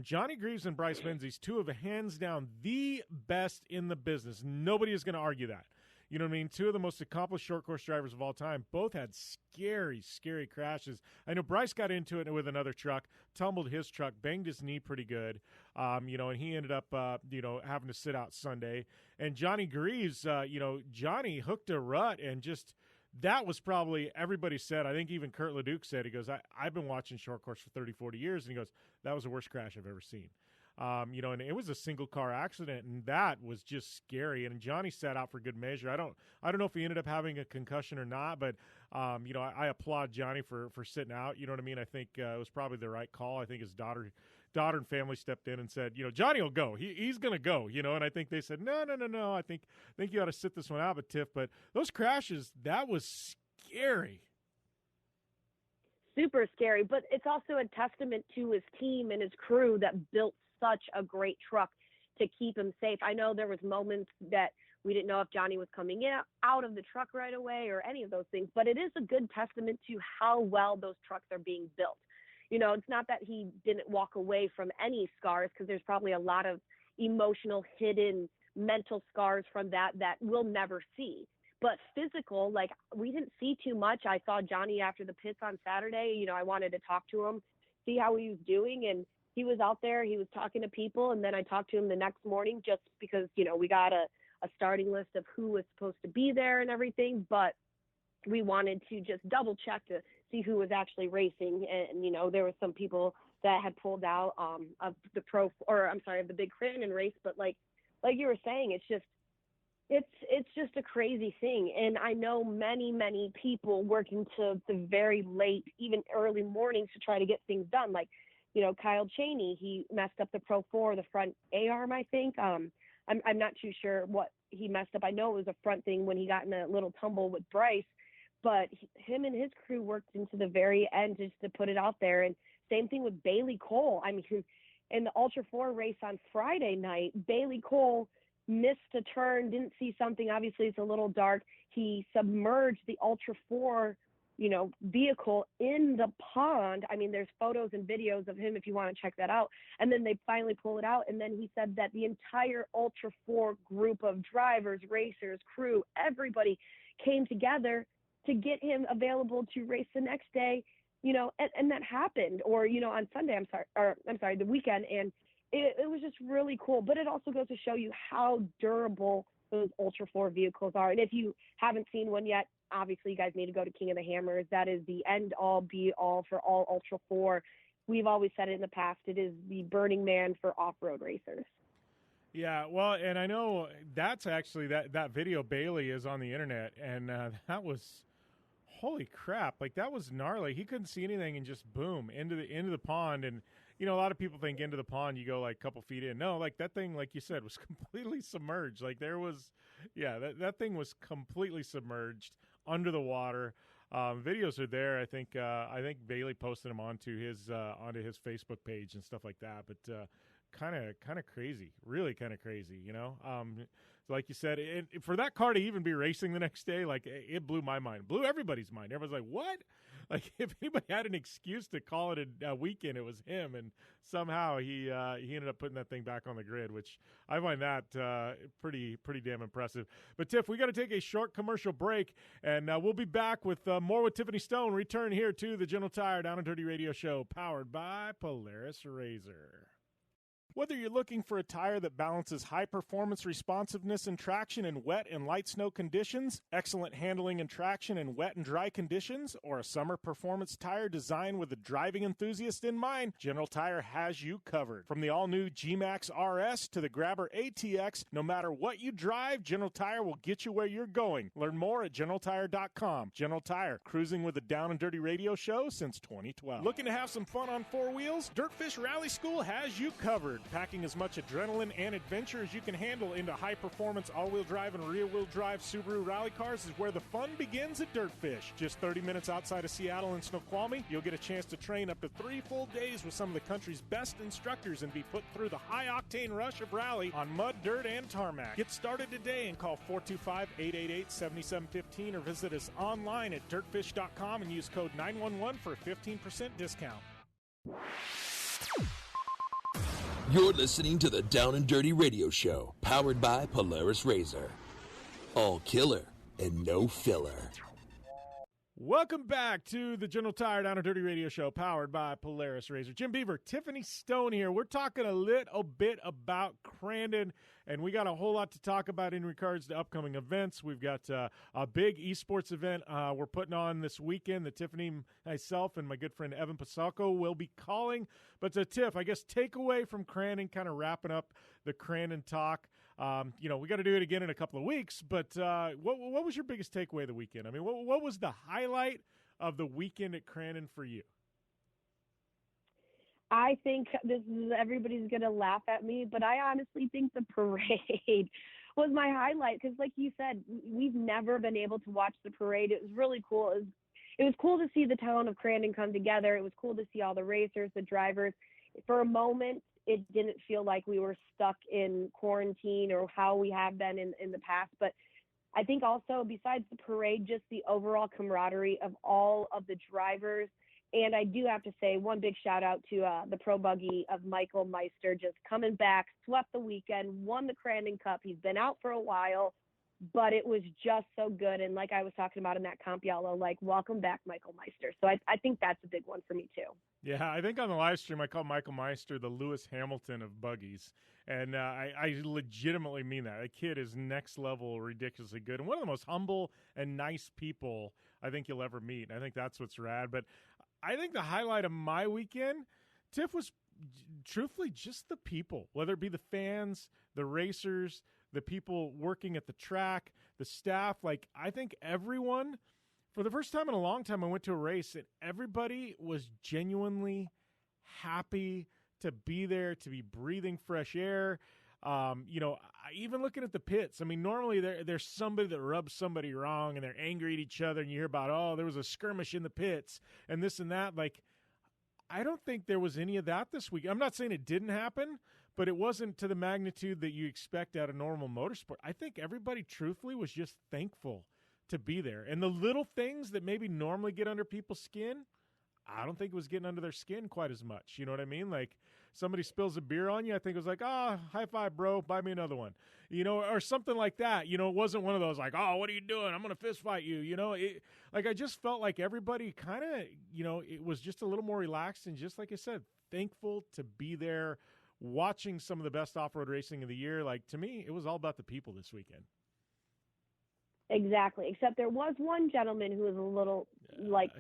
Johnny Greaves and Bryce Menzies, 2 of the hands down the best in the business. Nobody is going to argue that. 2 of the most accomplished short course drivers of all time. Both had scary, scary crashes. I know Bryce got into it with another truck, tumbled his truck, banged his knee pretty good, and he ended up, having to sit out Sunday. And Johnny Greaves, Johnny hooked a rut, and just that was probably, everybody said, I think even Kurt LeDuc said, he goes, I've been watching short course for 30, 40 years, and he goes, that was the worst crash I've ever seen. And it was a single car accident, and that was just scary. And Johnny sat out for good measure. I don't know if he ended up having a concussion or not, but I applaud Johnny for sitting out. I think it was probably the right call. I think his daughter and family stepped in and said, Johnny will go. He's going to go. And I think they said, no. I think you ought to sit this one out, but Tiff. But those crashes, that was scary. Super scary, but it's also a testament to his team and his crew that built such a great truck to keep him safe. I know there was moments that we didn't know if Johnny was coming out of the truck right away or any of those things, but it is a good testament to how well those trucks are being built. It's not that he didn't walk away from any scars, because there's probably a lot of emotional, hidden mental scars from that we'll never see. But physical, we didn't see too much. I saw Johnny after the pits on Saturday. I wanted to talk to him, see how he was doing, and he was out there, he was talking to people, and then I talked to him the next morning just because, we got a starting list of who was supposed to be there and everything, but we wanted to just double check to see who was actually racing. And, there were some people that had pulled out of the Big Crandon race, but like you were saying, it's just, It's just a crazy thing, and I know many people working to the very late, even early mornings to try to get things done. Like, Kyle Chaney, he messed up the Pro 4, the front A-arm, I think. I'm not too sure what he messed up. I know it was a front thing when he got in a little tumble with Bryce, but him and his crew worked into the very end just to put it out there. And same thing with Bailey Cole. I mean, in the Ultra 4 race on Friday night, Bailey Cole missed a turn, didn't see something. Obviously, it's a little dark. He submerged the Ultra 4, vehicle in the pond. I mean, there's photos and videos of him if you want to check that out. And then they finally pull it out. And then he said that the entire Ultra 4 group of drivers, racers, crew, everybody came together to get him available to race the next day, and that happened. Or, on Sunday, the weekend. And it was just really cool. But it also goes to show you how durable those Ultra 4 vehicles are. And if you haven't seen one yet, obviously you guys need to go to King of the Hammers. That is the end all be all for all Ultra 4. We've always said it in the past. It is the Burning Man for off-road racers. Yeah, well, and I know that's actually that video Bailey is on the internet, and that was, holy crap, like that was gnarly. He couldn't see anything and just boom into the pond. And a lot of people think into the pond you go like a couple feet in. No, like that thing, like you said, was completely submerged. Like there was, that thing was completely submerged under the water. Videos are there. I think Bailey posted them onto his Facebook page and stuff like that. But kind of crazy, really kind of crazy, like you said, for that car to even be racing the next day, like it blew my mind, blew everybody's mind. Everyone's like, what? Like if anybody had an excuse to call it a weekend, it was him. And somehow he ended up putting that thing back on the grid, which I find that pretty damn impressive. But Tiff, we got to take a short commercial break, and we'll be back with more with Tiffany Stone. Return here to the General Tire Down and Dirty Radio Show, powered by Polaris RZR. Whether you're looking for a tire that balances high performance responsiveness and traction in wet and light snow conditions, excellent handling and traction in wet and dry conditions, or a summer performance tire designed with the driving enthusiast in mind, General Tire has you covered. From the all-new G-Max RS to the Grabber ATX, no matter what you drive, General Tire will get you where you're going. Learn more at GeneralTire.com. General Tire, cruising with the Down and Dirty Radio Show since 2012. Looking to have some fun on four wheels? Dirtfish Rally School has you covered. Packing as much adrenaline and adventure as you can handle into high-performance all-wheel drive and rear-wheel drive Subaru rally cars is where the fun begins at Dirtfish. Just 30 minutes outside of Seattle in Snoqualmie, you'll get a chance to train up to 3 full days with some of the country's best instructors and be put through the high-octane rush of rally on mud, dirt, and tarmac. Get started today and call 425-888-7715 or visit us online at dirtfish.com and use code 911 for a 15% discount. You're listening to the Down and Dirty Radio Show, powered by Polaris RZR. All killer and no filler. Welcome back to the General Tire Down and Dirty Radio Show, powered by Polaris RZR. Jim Beaver, Tiffany Stone here. We're talking a little bit about Crandon, and we got a whole lot to talk about in regards to upcoming events. We've got a big esports event we're putting on this weekend that Tiffany, myself, and my good friend Evan Pasacco will be calling. But Tiff, I guess takeaway from Crandon, kind of wrapping up the Crandon talk. We got to do it again in a couple of weeks, but what was your biggest takeaway of the weekend? I mean, what was the highlight of the weekend at Crandon for you? I think everybody's going to laugh at me, but I honestly think the parade was my highlight because, like you said, we've never been able to watch the parade. It was really cool. It was cool to see the town of Crandon come together. It was cool to see all the racers, the drivers. For a moment, it didn't feel like we were stuck in quarantine or how we have been in the past. But I think also, besides the parade, just the overall camaraderie of all of the drivers. And I do have to say one big shout out to the Pro Buggy of Michael Meister, just coming back, swept the weekend, won the Crandon Cup. He's been out for a while, but it was just so good. And like I was talking about in that comp yellow, like, welcome back, Michael Meister. So I think that's a big one for me too. Yeah, I think on the live stream I called Michael Meister the Lewis Hamilton of buggies. And I legitimately mean that. That kid is next level, ridiculously good. And one of the most humble and nice people I think you'll ever meet. And I think that's what's rad. But I think the highlight of my weekend, Tiff, was truthfully just the people, whether it be the fans, the racers, the people working at the track, the staff. Like, I think everyone, for the first time in a long time, I went to a race and everybody was genuinely happy to be there, to be breathing fresh air. Even looking at the pits, I mean, normally there's somebody that rubs somebody wrong and they're angry at each other and you hear about, oh, there was a skirmish in the pits and this and that. Like, I don't think there was any of that this week. I'm not saying it didn't happen, but it wasn't to the magnitude that you expect out of normal motorsport. I think everybody truthfully was just thankful to be there. And the little things that maybe normally get under people's skin, I don't think it was getting under their skin quite as much. You know what I mean? Like, somebody spills a beer on you, I think it was like, high five, bro, buy me another one. Or something like that. It wasn't one of those like, oh, what are you doing? I'm going to fist fight you. I just felt like everybody kind of, it was just a little more relaxed and just like I said, thankful to be there watching some of the best off-road racing of the year. Like, to me, it was all about the people this weekend. Exactly. Except there was one gentleman who was a little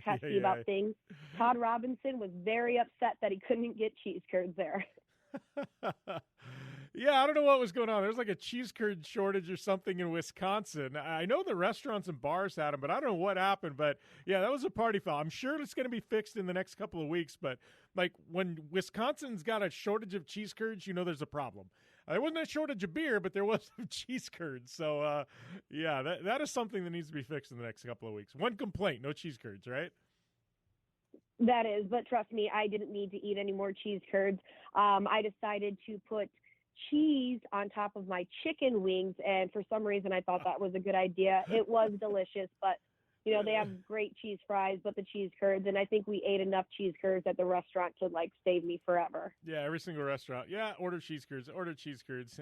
testy about things. Todd Robinson was very upset that he couldn't get cheese curds there. Yeah, I don't know what was going on. There's like a cheese curd shortage or something in Wisconsin. I know the restaurants and bars had them, but I don't know what happened. But yeah, that was a party foul. I'm sure it's going to be fixed in the next couple of weeks. But like when Wisconsin's got a shortage of cheese curds, there's a problem. There wasn't a shortage of beer, but there was cheese curds. So, that is something that needs to be fixed in the next couple of weeks. One complaint, no cheese curds, right? That is, but trust me, I didn't need to eat any more cheese curds. I decided to put cheese on top of my chicken wings, and for some reason I thought that was a good idea. It was delicious, but they have great cheese fries, but the cheese curds, and I think we ate enough cheese curds at the restaurant to save me forever. Yeah, every single restaurant. Yeah, order cheese curds.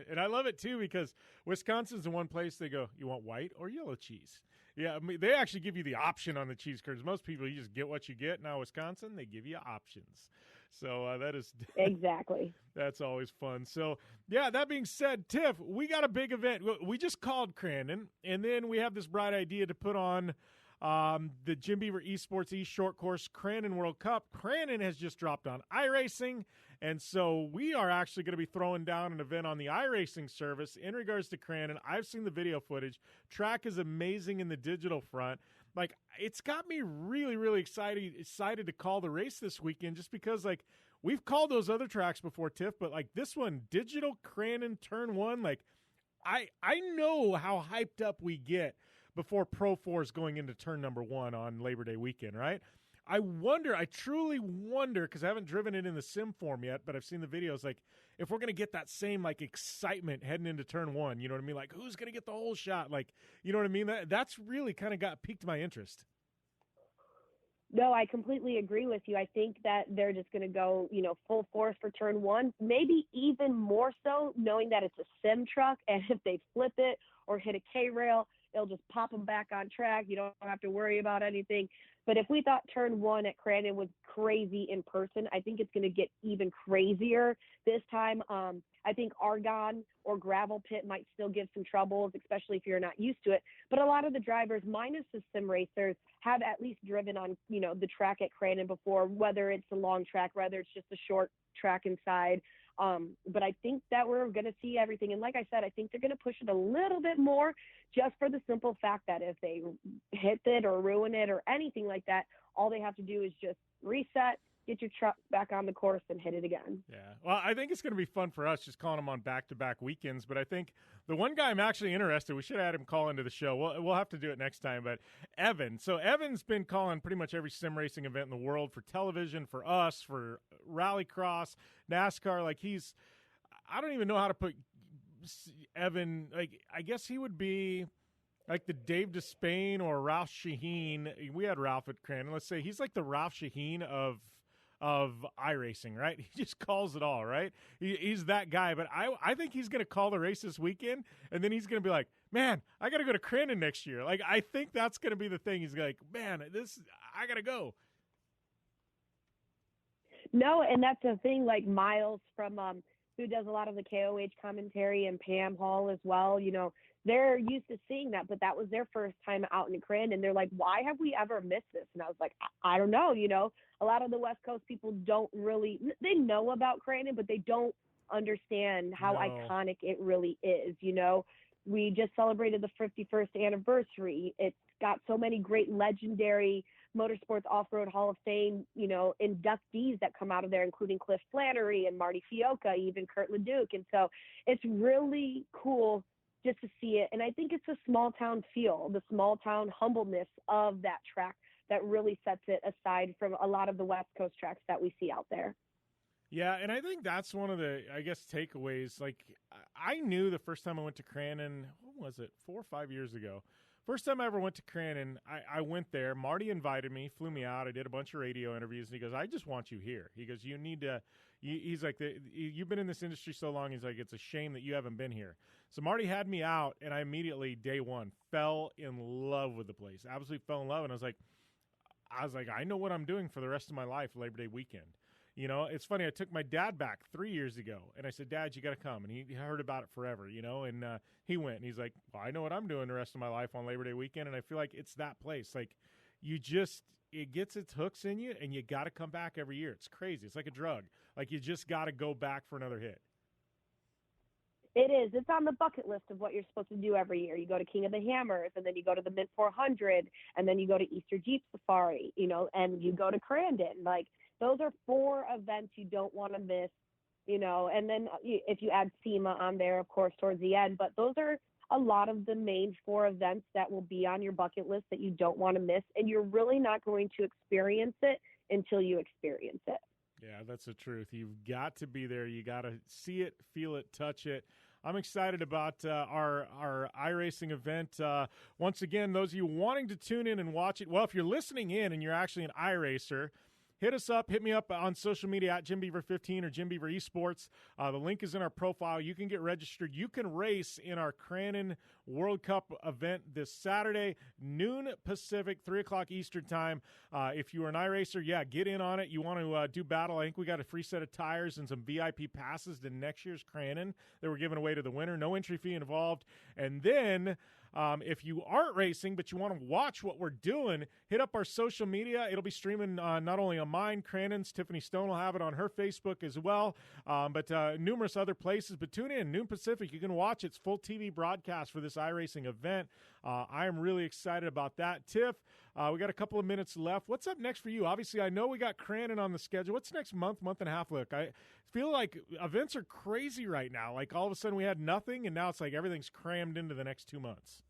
And I love it too because Wisconsin's the one place they go, you want white or yellow cheese? Yeah, I mean, they actually give you the option on the cheese curds. Most people, you just get what you get. Now Wisconsin, they give you options. So that is exactly. That's always fun. So yeah, that being said, Tiff, we got a big event. We just called Crandon, and then we have this bright idea to put on the Jim Beaver Esports Short Course Crandon World Cup. Crandon has just dropped on iRacing, and so we are actually going to be throwing down an event on the iRacing service in regards to Crandon. I've seen the video footage. Track is amazing in the digital front. Like, it's got me really, really excited to call the race this weekend just because, we've called those other tracks before, Tiff, but, this one, digital Crandon Turn 1, I know how hyped up we get before Pro 4 is going into turn number 1 on Labor Day weekend, right? I truly wonder, because I haven't driven it in the sim form yet, but I've seen the videos, if we're going to get that same, excitement heading into turn 1, you know what I mean? Who's going to get the whole shot? You know what I mean? That's really kind of piqued my interest. No, I completely agree with you. I think that they're just going to go, full force for turn 1, maybe even more so knowing that it's a sim truck, and if they flip it or hit a K-rail, they'll just pop them back on track. You don't have to worry about anything. But if we thought turn 1 at Crandon was crazy in person, I think it's going to get even crazier this time. I think Argon or gravel pit might still give some troubles, especially if you're not used to it. But a lot of the drivers, minus the sim racers, have at least driven on, the track at Crandon before, whether it's a long track, whether it's just a short track inside. But I think that we're going to see everything. And like I said, I think they're going to push it a little bit more just for the simple fact that if they hit it or ruin it or anything like that, all they have to do is just reset, get your truck back on the course and hit it again. Yeah. Well, I think it's going to be fun for us just calling them on back-to-back weekends. But I think the one guy I'm actually interested, we should have had him call into the show. We'll have to do it next time. But Evan. So Evan's been calling pretty much every sim racing event in the world for television, for us, for rallycross, NASCAR. I don't even know how to put Evan. I guess he would be like the Dave Despain or Ralph Shaheen. We had Ralph at Crandon. Let's say he's like the Ralph Shaheen of iRacing, right? He just calls it all, right? He's that guy. But I think he's going to call the race this weekend, and then he's going to be like, man, I got to go to Crandon next year. I think that's going to be the thing. He's like, man, I got to go. No, and that's the thing, Miles from who does a lot of the KOH commentary, and Pam Hall as well, they're used to seeing that, but that was their first time out in Crandon. They're like, why have we ever missed this? And I was like, I don't know. A lot of the West Coast people don't really, they know about Crandon, but they don't understand how iconic it really is. You know, we just celebrated the 51st anniversary. It's got so many great legendary motorsports off-road Hall of Fame, you know, inductees that come out of there, including Cliff Flannery and Marty Fiocca, even Kurt LeDuc. And so it's really cool just to see it. And I think it's a small town feel, the small town humbleness of that track that really sets it aside from a lot of the West Coast tracks that we see out there. Yeah, and I think that's one of the, I guess, takeaways. Like, I knew the first time I went to Crandon, what was it, 4 or 5 years ago? First time I ever went to Crandon, I went there. Marty invited me, flew me out. I did a bunch of radio interviews, and he goes, I just want you here. He goes, you need to, he's like, you've been in this industry so long, he's like, it's a shame that you haven't been here. So Marty had me out, and I immediately, day one, fell in love with the place. Absolutely fell in love, and I was like, I know what I'm doing for the rest of my life, Labor Day weekend. You know, it's funny. I took my dad back 3 years ago, and I said, Dad, you got to come. And he heard about it forever, you know, and he went, and he's like, well, I know what I'm doing the rest of my life on Labor Day weekend, and I feel like it's that place. Like, it gets its hooks in you, and you got to come back every year. It's crazy. It's like a drug. Like, you just got to go back for another hit. It is. It's on the bucket list of what you're supposed to do every year. You go to King of the Hammers, and then you go to the Mint 400, and then you go to Easter Jeep Safari, you know, and you go to Crandon. Like, those are 4 events you don't want to miss, you know, and then if you add SEMA on there, of course, towards the end. But those are a lot of the main 4 events that will be on your bucket list that you don't want to miss, and you're really not going to experience it until you experience it. Yeah, that's the truth. You've got to be there. You got to see it, feel it, touch it. I'm excited about our iRacing event. Once again, those of you wanting to tune in and watch it, well, if you're listening in and you're actually an iRacer, hit us up. Hit me up on social media at Jim Beaver 15 or Jim Beaver Esports. The link is in our profile. You can get registered. You can race in our Crandon World Cup event this Saturday, noon Pacific, 3 o'clock Eastern time. If you are an iRacer, yeah, get in on it. You want to do battle. I think we got a free set of tires and some VIP passes to next year's Crandon that we're giving away to the winner. No entry fee involved. And then if you aren't racing but you want to watch what we're doing, hit up our social media. It'll be streaming not only on mine, Crandon's. Tiffany Stone will have it on her Facebook as well, but numerous other places. But tune in, noon Pacific. You can watch its full TV broadcast for this iRacing event. I am really excited about that. Tiff, we got a couple of minutes left. What's up next for you? Obviously, I know we got Crandon on the schedule. What's next month and a half look? I feel like events are crazy right now. Like all of a sudden we had nothing, and now it's like everything's crammed into the next 2 months.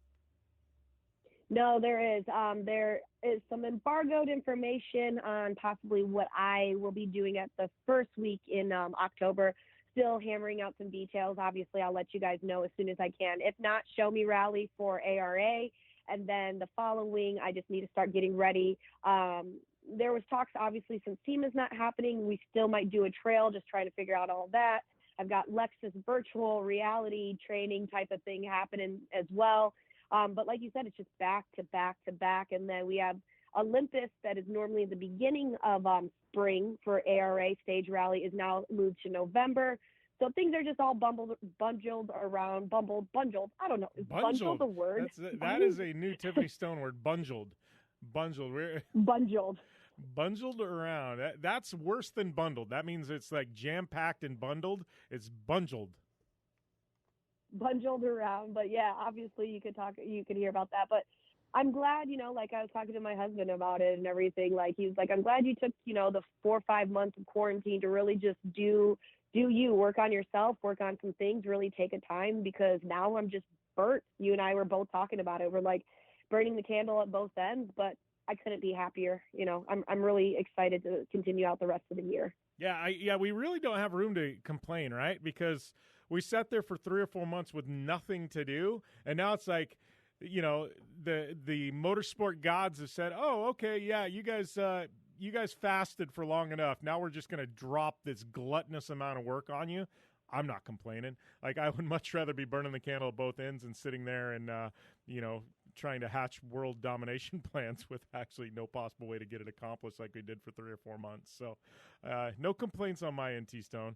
No, there is. There is some embargoed information on possibly what I will be doing at the first week in October. Still hammering out some details. Obviously, I'll let you guys know as soon as I can. If not, Show Me Rally for ARA. And then the following, I just need to start getting ready. There was talks, obviously, since SEMA's not happening, we still might do a trail, just trying to figure out all that. I've got Lexus virtual reality training type of thing happening as well. But like you said, it's just back to back to back. And then we have Olympus that is normally the beginning of spring for ARA stage rally is now moved to November. So things are just all bundled around. I don't know. Is bundled a word? That is a new Tiffany Stone word, bungled. Bungled around. That's worse than bundled. That means it's like jam-packed and bundled. It's bungled. Bungled around. But yeah, obviously you could hear about that. But I'm glad, like I was talking to my husband about it and everything. Like he was like, I'm glad you took, the 4 or 5 months of quarantine to really just do you, work on yourself, work on some things, really take a time, because now I'm just burnt. You and I were both talking about it. We're like burning the candle at both ends, but I couldn't be happier. I'm really excited to continue out the rest of the year. Yeah, we really don't have room to complain, right? Because we sat there for 3 or 4 months with nothing to do, and now it's like, the motorsport gods have said, oh, okay, yeah, you guys fasted for long enough. Now we're just going to drop this gluttonous amount of work on you. I'm not complaining. Like, I would much rather be burning the candle at both ends and sitting there and, trying to hatch world domination plans with actually no possible way to get it accomplished like we did for 3 or 4 months. So no complaints on my end, T-Stone.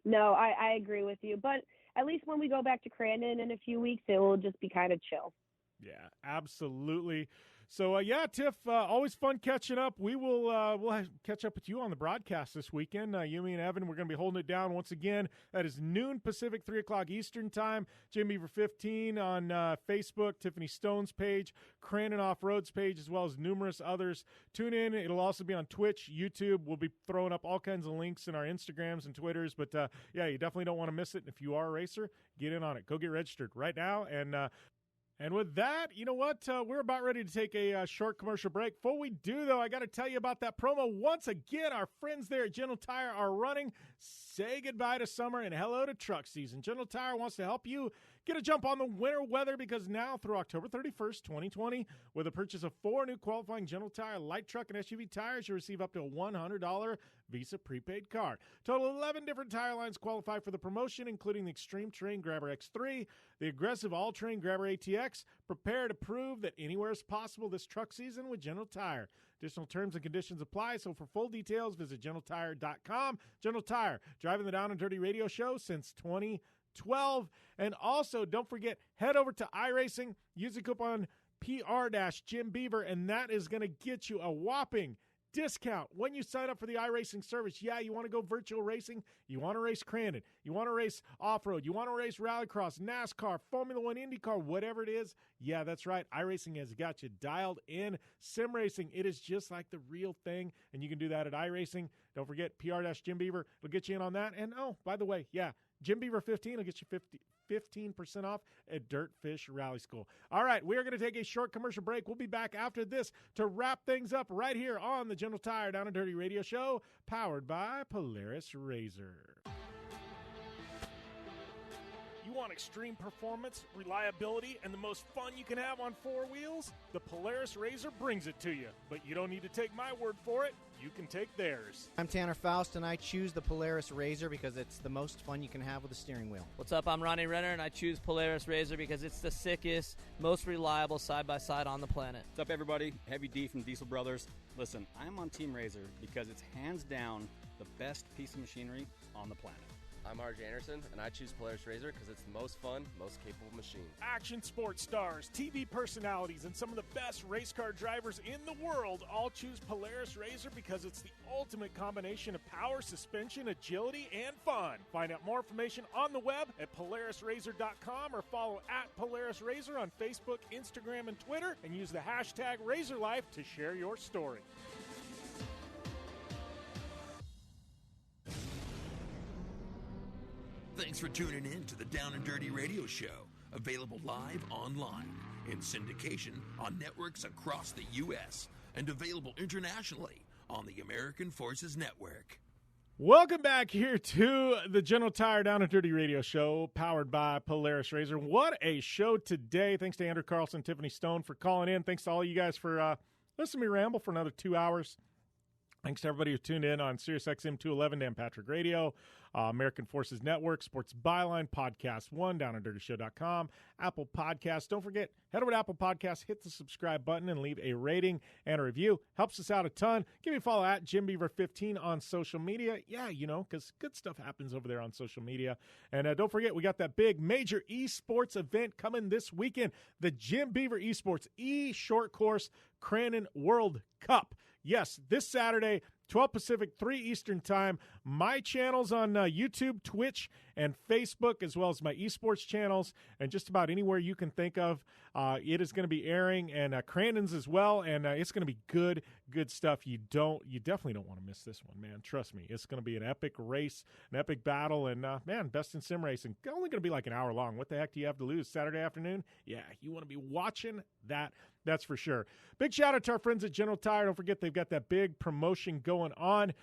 No, I agree with you. But at least when we go back to Crandon in a few weeks, it will just be kind of chill. Yeah, absolutely. So, Tiff, always fun catching up. We'll catch up with you on the broadcast this weekend. You, me, and Evan, we're going to be holding it down once again. That is noon Pacific, 3 o'clock Eastern time. Jim Beaver 15 on Facebook, Tiffany Stone's page, Crandon Off-Road's page, as well as numerous others. Tune in. It'll also be on Twitch, YouTube. We'll be throwing up all kinds of links in our Instagrams and Twitters. But, you definitely don't want to miss it. If you are a racer, get in on it. Go get registered right now. And with that, you know what? We're about ready to take a short commercial break. Before we do, though, I got to tell you about that promo. Once again, our friends there at General Tire are running Say Goodbye to Summer and Hello to Truck Season. General Tire wants to help you get a jump on the winter weather because now through October 31st, 2020, with a purchase of 4 new qualifying General Tire light truck and SUV tires, you receive up to a $100 Visa prepaid card. Total 11 different tire lines qualify for the promotion, including the Extreme Terrain Grabber X3, the aggressive all-terrain Grabber ATX. Prepare to prove that anywhere is possible this truck season with General Tire. Additional terms and conditions apply, so for full details, visit GeneralTire.com. General Tire, driving the Down and Dirty Radio Show since 2012. And also, don't forget, head over to iRacing, use the coupon PR-Jim Beaver, and that is going to get you a whopping discount when you sign up for the iRacing service. Yeah, you want to go virtual racing? You want to race Crandon? You want to race off-road? You want to race rallycross, NASCAR, Formula One, IndyCar, whatever it is? Yeah, that's right. iRacing has got you dialed in. Sim racing, it is just like the real thing, and you can do that at iRacing. Don't forget, PR-Jim Beaver. It'll get you in on that. And, oh, by the way, yeah, Jim Beaver 15 will get you 15% off at Dirtfish Rally School. All right, we are going to take a short commercial break. We'll be back after this to wrap things up right here on the General Tire Down and Dirty Radio Show, powered by Polaris RZR. You want extreme performance, reliability, and the most fun you can have on 4 wheels? The Polaris RZR brings it to you. But you don't need to take my word for it. You can take theirs. I'm Tanner Faust, and I choose the Polaris RZR because it's the most fun you can have with a steering wheel. What's up? I'm Ronnie Renner, and I choose Polaris RZR because it's the sickest, most reliable side-by-side on the planet. What's up, everybody? Heavy D from Diesel Brothers. Listen, I'm on Team RZR because it's hands down the best piece of machinery on the planet. I'm RJ Anderson, and I choose Polaris RZR because it's the most fun, most capable machine. Action sports stars, TV personalities, and some of the best race car drivers in the world all choose Polaris RZR because it's the ultimate combination of power, suspension, agility, and fun. Find out more information on the web at PolarisRZR.com or follow at Polaris RZR on Facebook, Instagram, and Twitter, and use the hashtag RazorLife to share your story. Thanks for tuning in to the Down and Dirty Radio Show, available live online, in syndication on networks across the U.S., and available internationally on the American Forces Network. Welcome back here to the General Tire Down and Dirty Radio Show, powered by Polaris RZR. What a show today. Thanks to Andrew Carlson, Tiffany Stone for calling in. Thanks to all you guys for listening to me ramble for another 2 hours. Thanks to everybody who tuned in on SiriusXM 211, Dan Patrick Radio, American Forces Network, Sports Byline, Podcast One, downanddirtyshow.com, Apple Podcasts. Don't forget, head over to Apple Podcasts, hit the subscribe button, and leave a rating and a review. Helps us out a ton. Give me a follow at Jim Beaver 15 on social media. Yeah, you know, because good stuff happens over there on social media. And don't forget, we got that big major esports event coming this weekend, the Jim Beaver Esports E-Short Course Crandon World Cup. Yes, this Saturday, 12 Pacific, 3 Eastern Time. My channels on YouTube, Twitch, and Facebook, as well as my esports channels, and just about anywhere you can think of. It is going to be airing, and Crandon's as well, and it's going to be good stuff. You definitely don't want to miss this one, man. Trust me, it's going to be an epic race, an epic battle, and man, best in sim racing. Only going to be like an hour long. What the heck do you have to lose? Saturday afternoon? Yeah, you want to be watching that. That's for sure. Big shout out to our friends at General Tire. Don't forget they've got that big promotion going on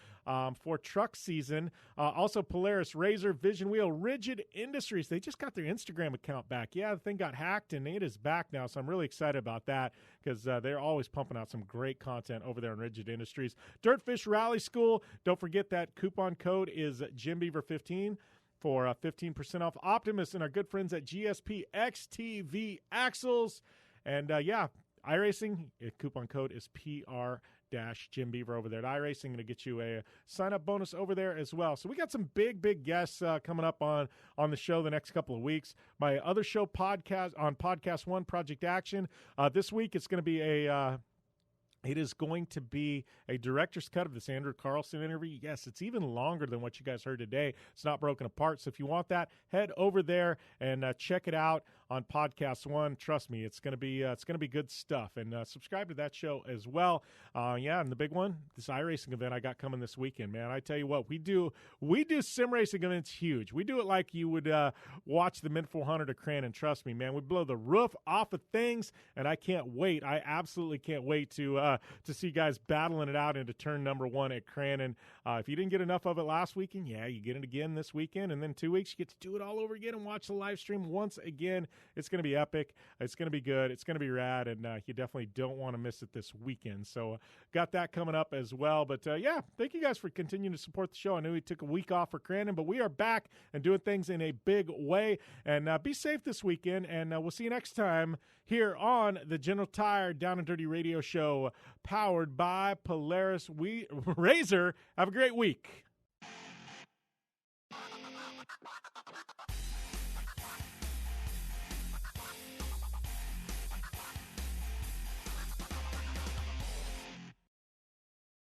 for truck season. Also Polaris RZR, Vision Wheel, Rigid Industries. They just got their Instagram account back. Yeah, the thing got hacked and it is back now. So I'm really excited about that because they're always pumping out some great content over there on Rigid Industries. Dirtfish Rally School. Don't forget that coupon code is JimBeaver15 for 15% off. Optimus and our good friends at GSP XTV Axles. And yeah, iRacing, coupon code is PR-Jim Jim Beaver over there at iRacing. Going to get you a sign-up bonus over there as well. So we got some big guests coming up on the show the next couple of weeks. My other show, Podcast One, Project Action. This week it's going to be it is going to be a director's cut of this Andrew Carlson interview. Yes, it's even longer than what you guys heard today. It's not broken apart. So if you want that, head over there and check it out on Podcast One. Trust me, it's going to be good stuff. And subscribe to that show as well. And the big one, this iRacing event I got coming this weekend, man. I tell you what, we do sim racing events huge. We do it like you would watch the Mid 400 of Crandon. Trust me, man. We blow the roof off of things, and I can't wait. I absolutely can't wait to see guys battling it out into turn number 1 at Crandon. If you didn't get enough of it last weekend, you get it again this weekend, and then 2 weeks you get to do it all over again and watch the live stream once again. It's going to be epic. It's going to be good. It's going to be rad, and you definitely don't want to miss it this weekend. So got that coming up as well. But, thank you guys for continuing to support the show. I know we took a week off for Crandon, but we are back and doing things in a big way. And be safe this weekend, and we'll see you next time here on the General Tire Down and Dirty Radio Show, powered by Polaris RZR. Have a great week.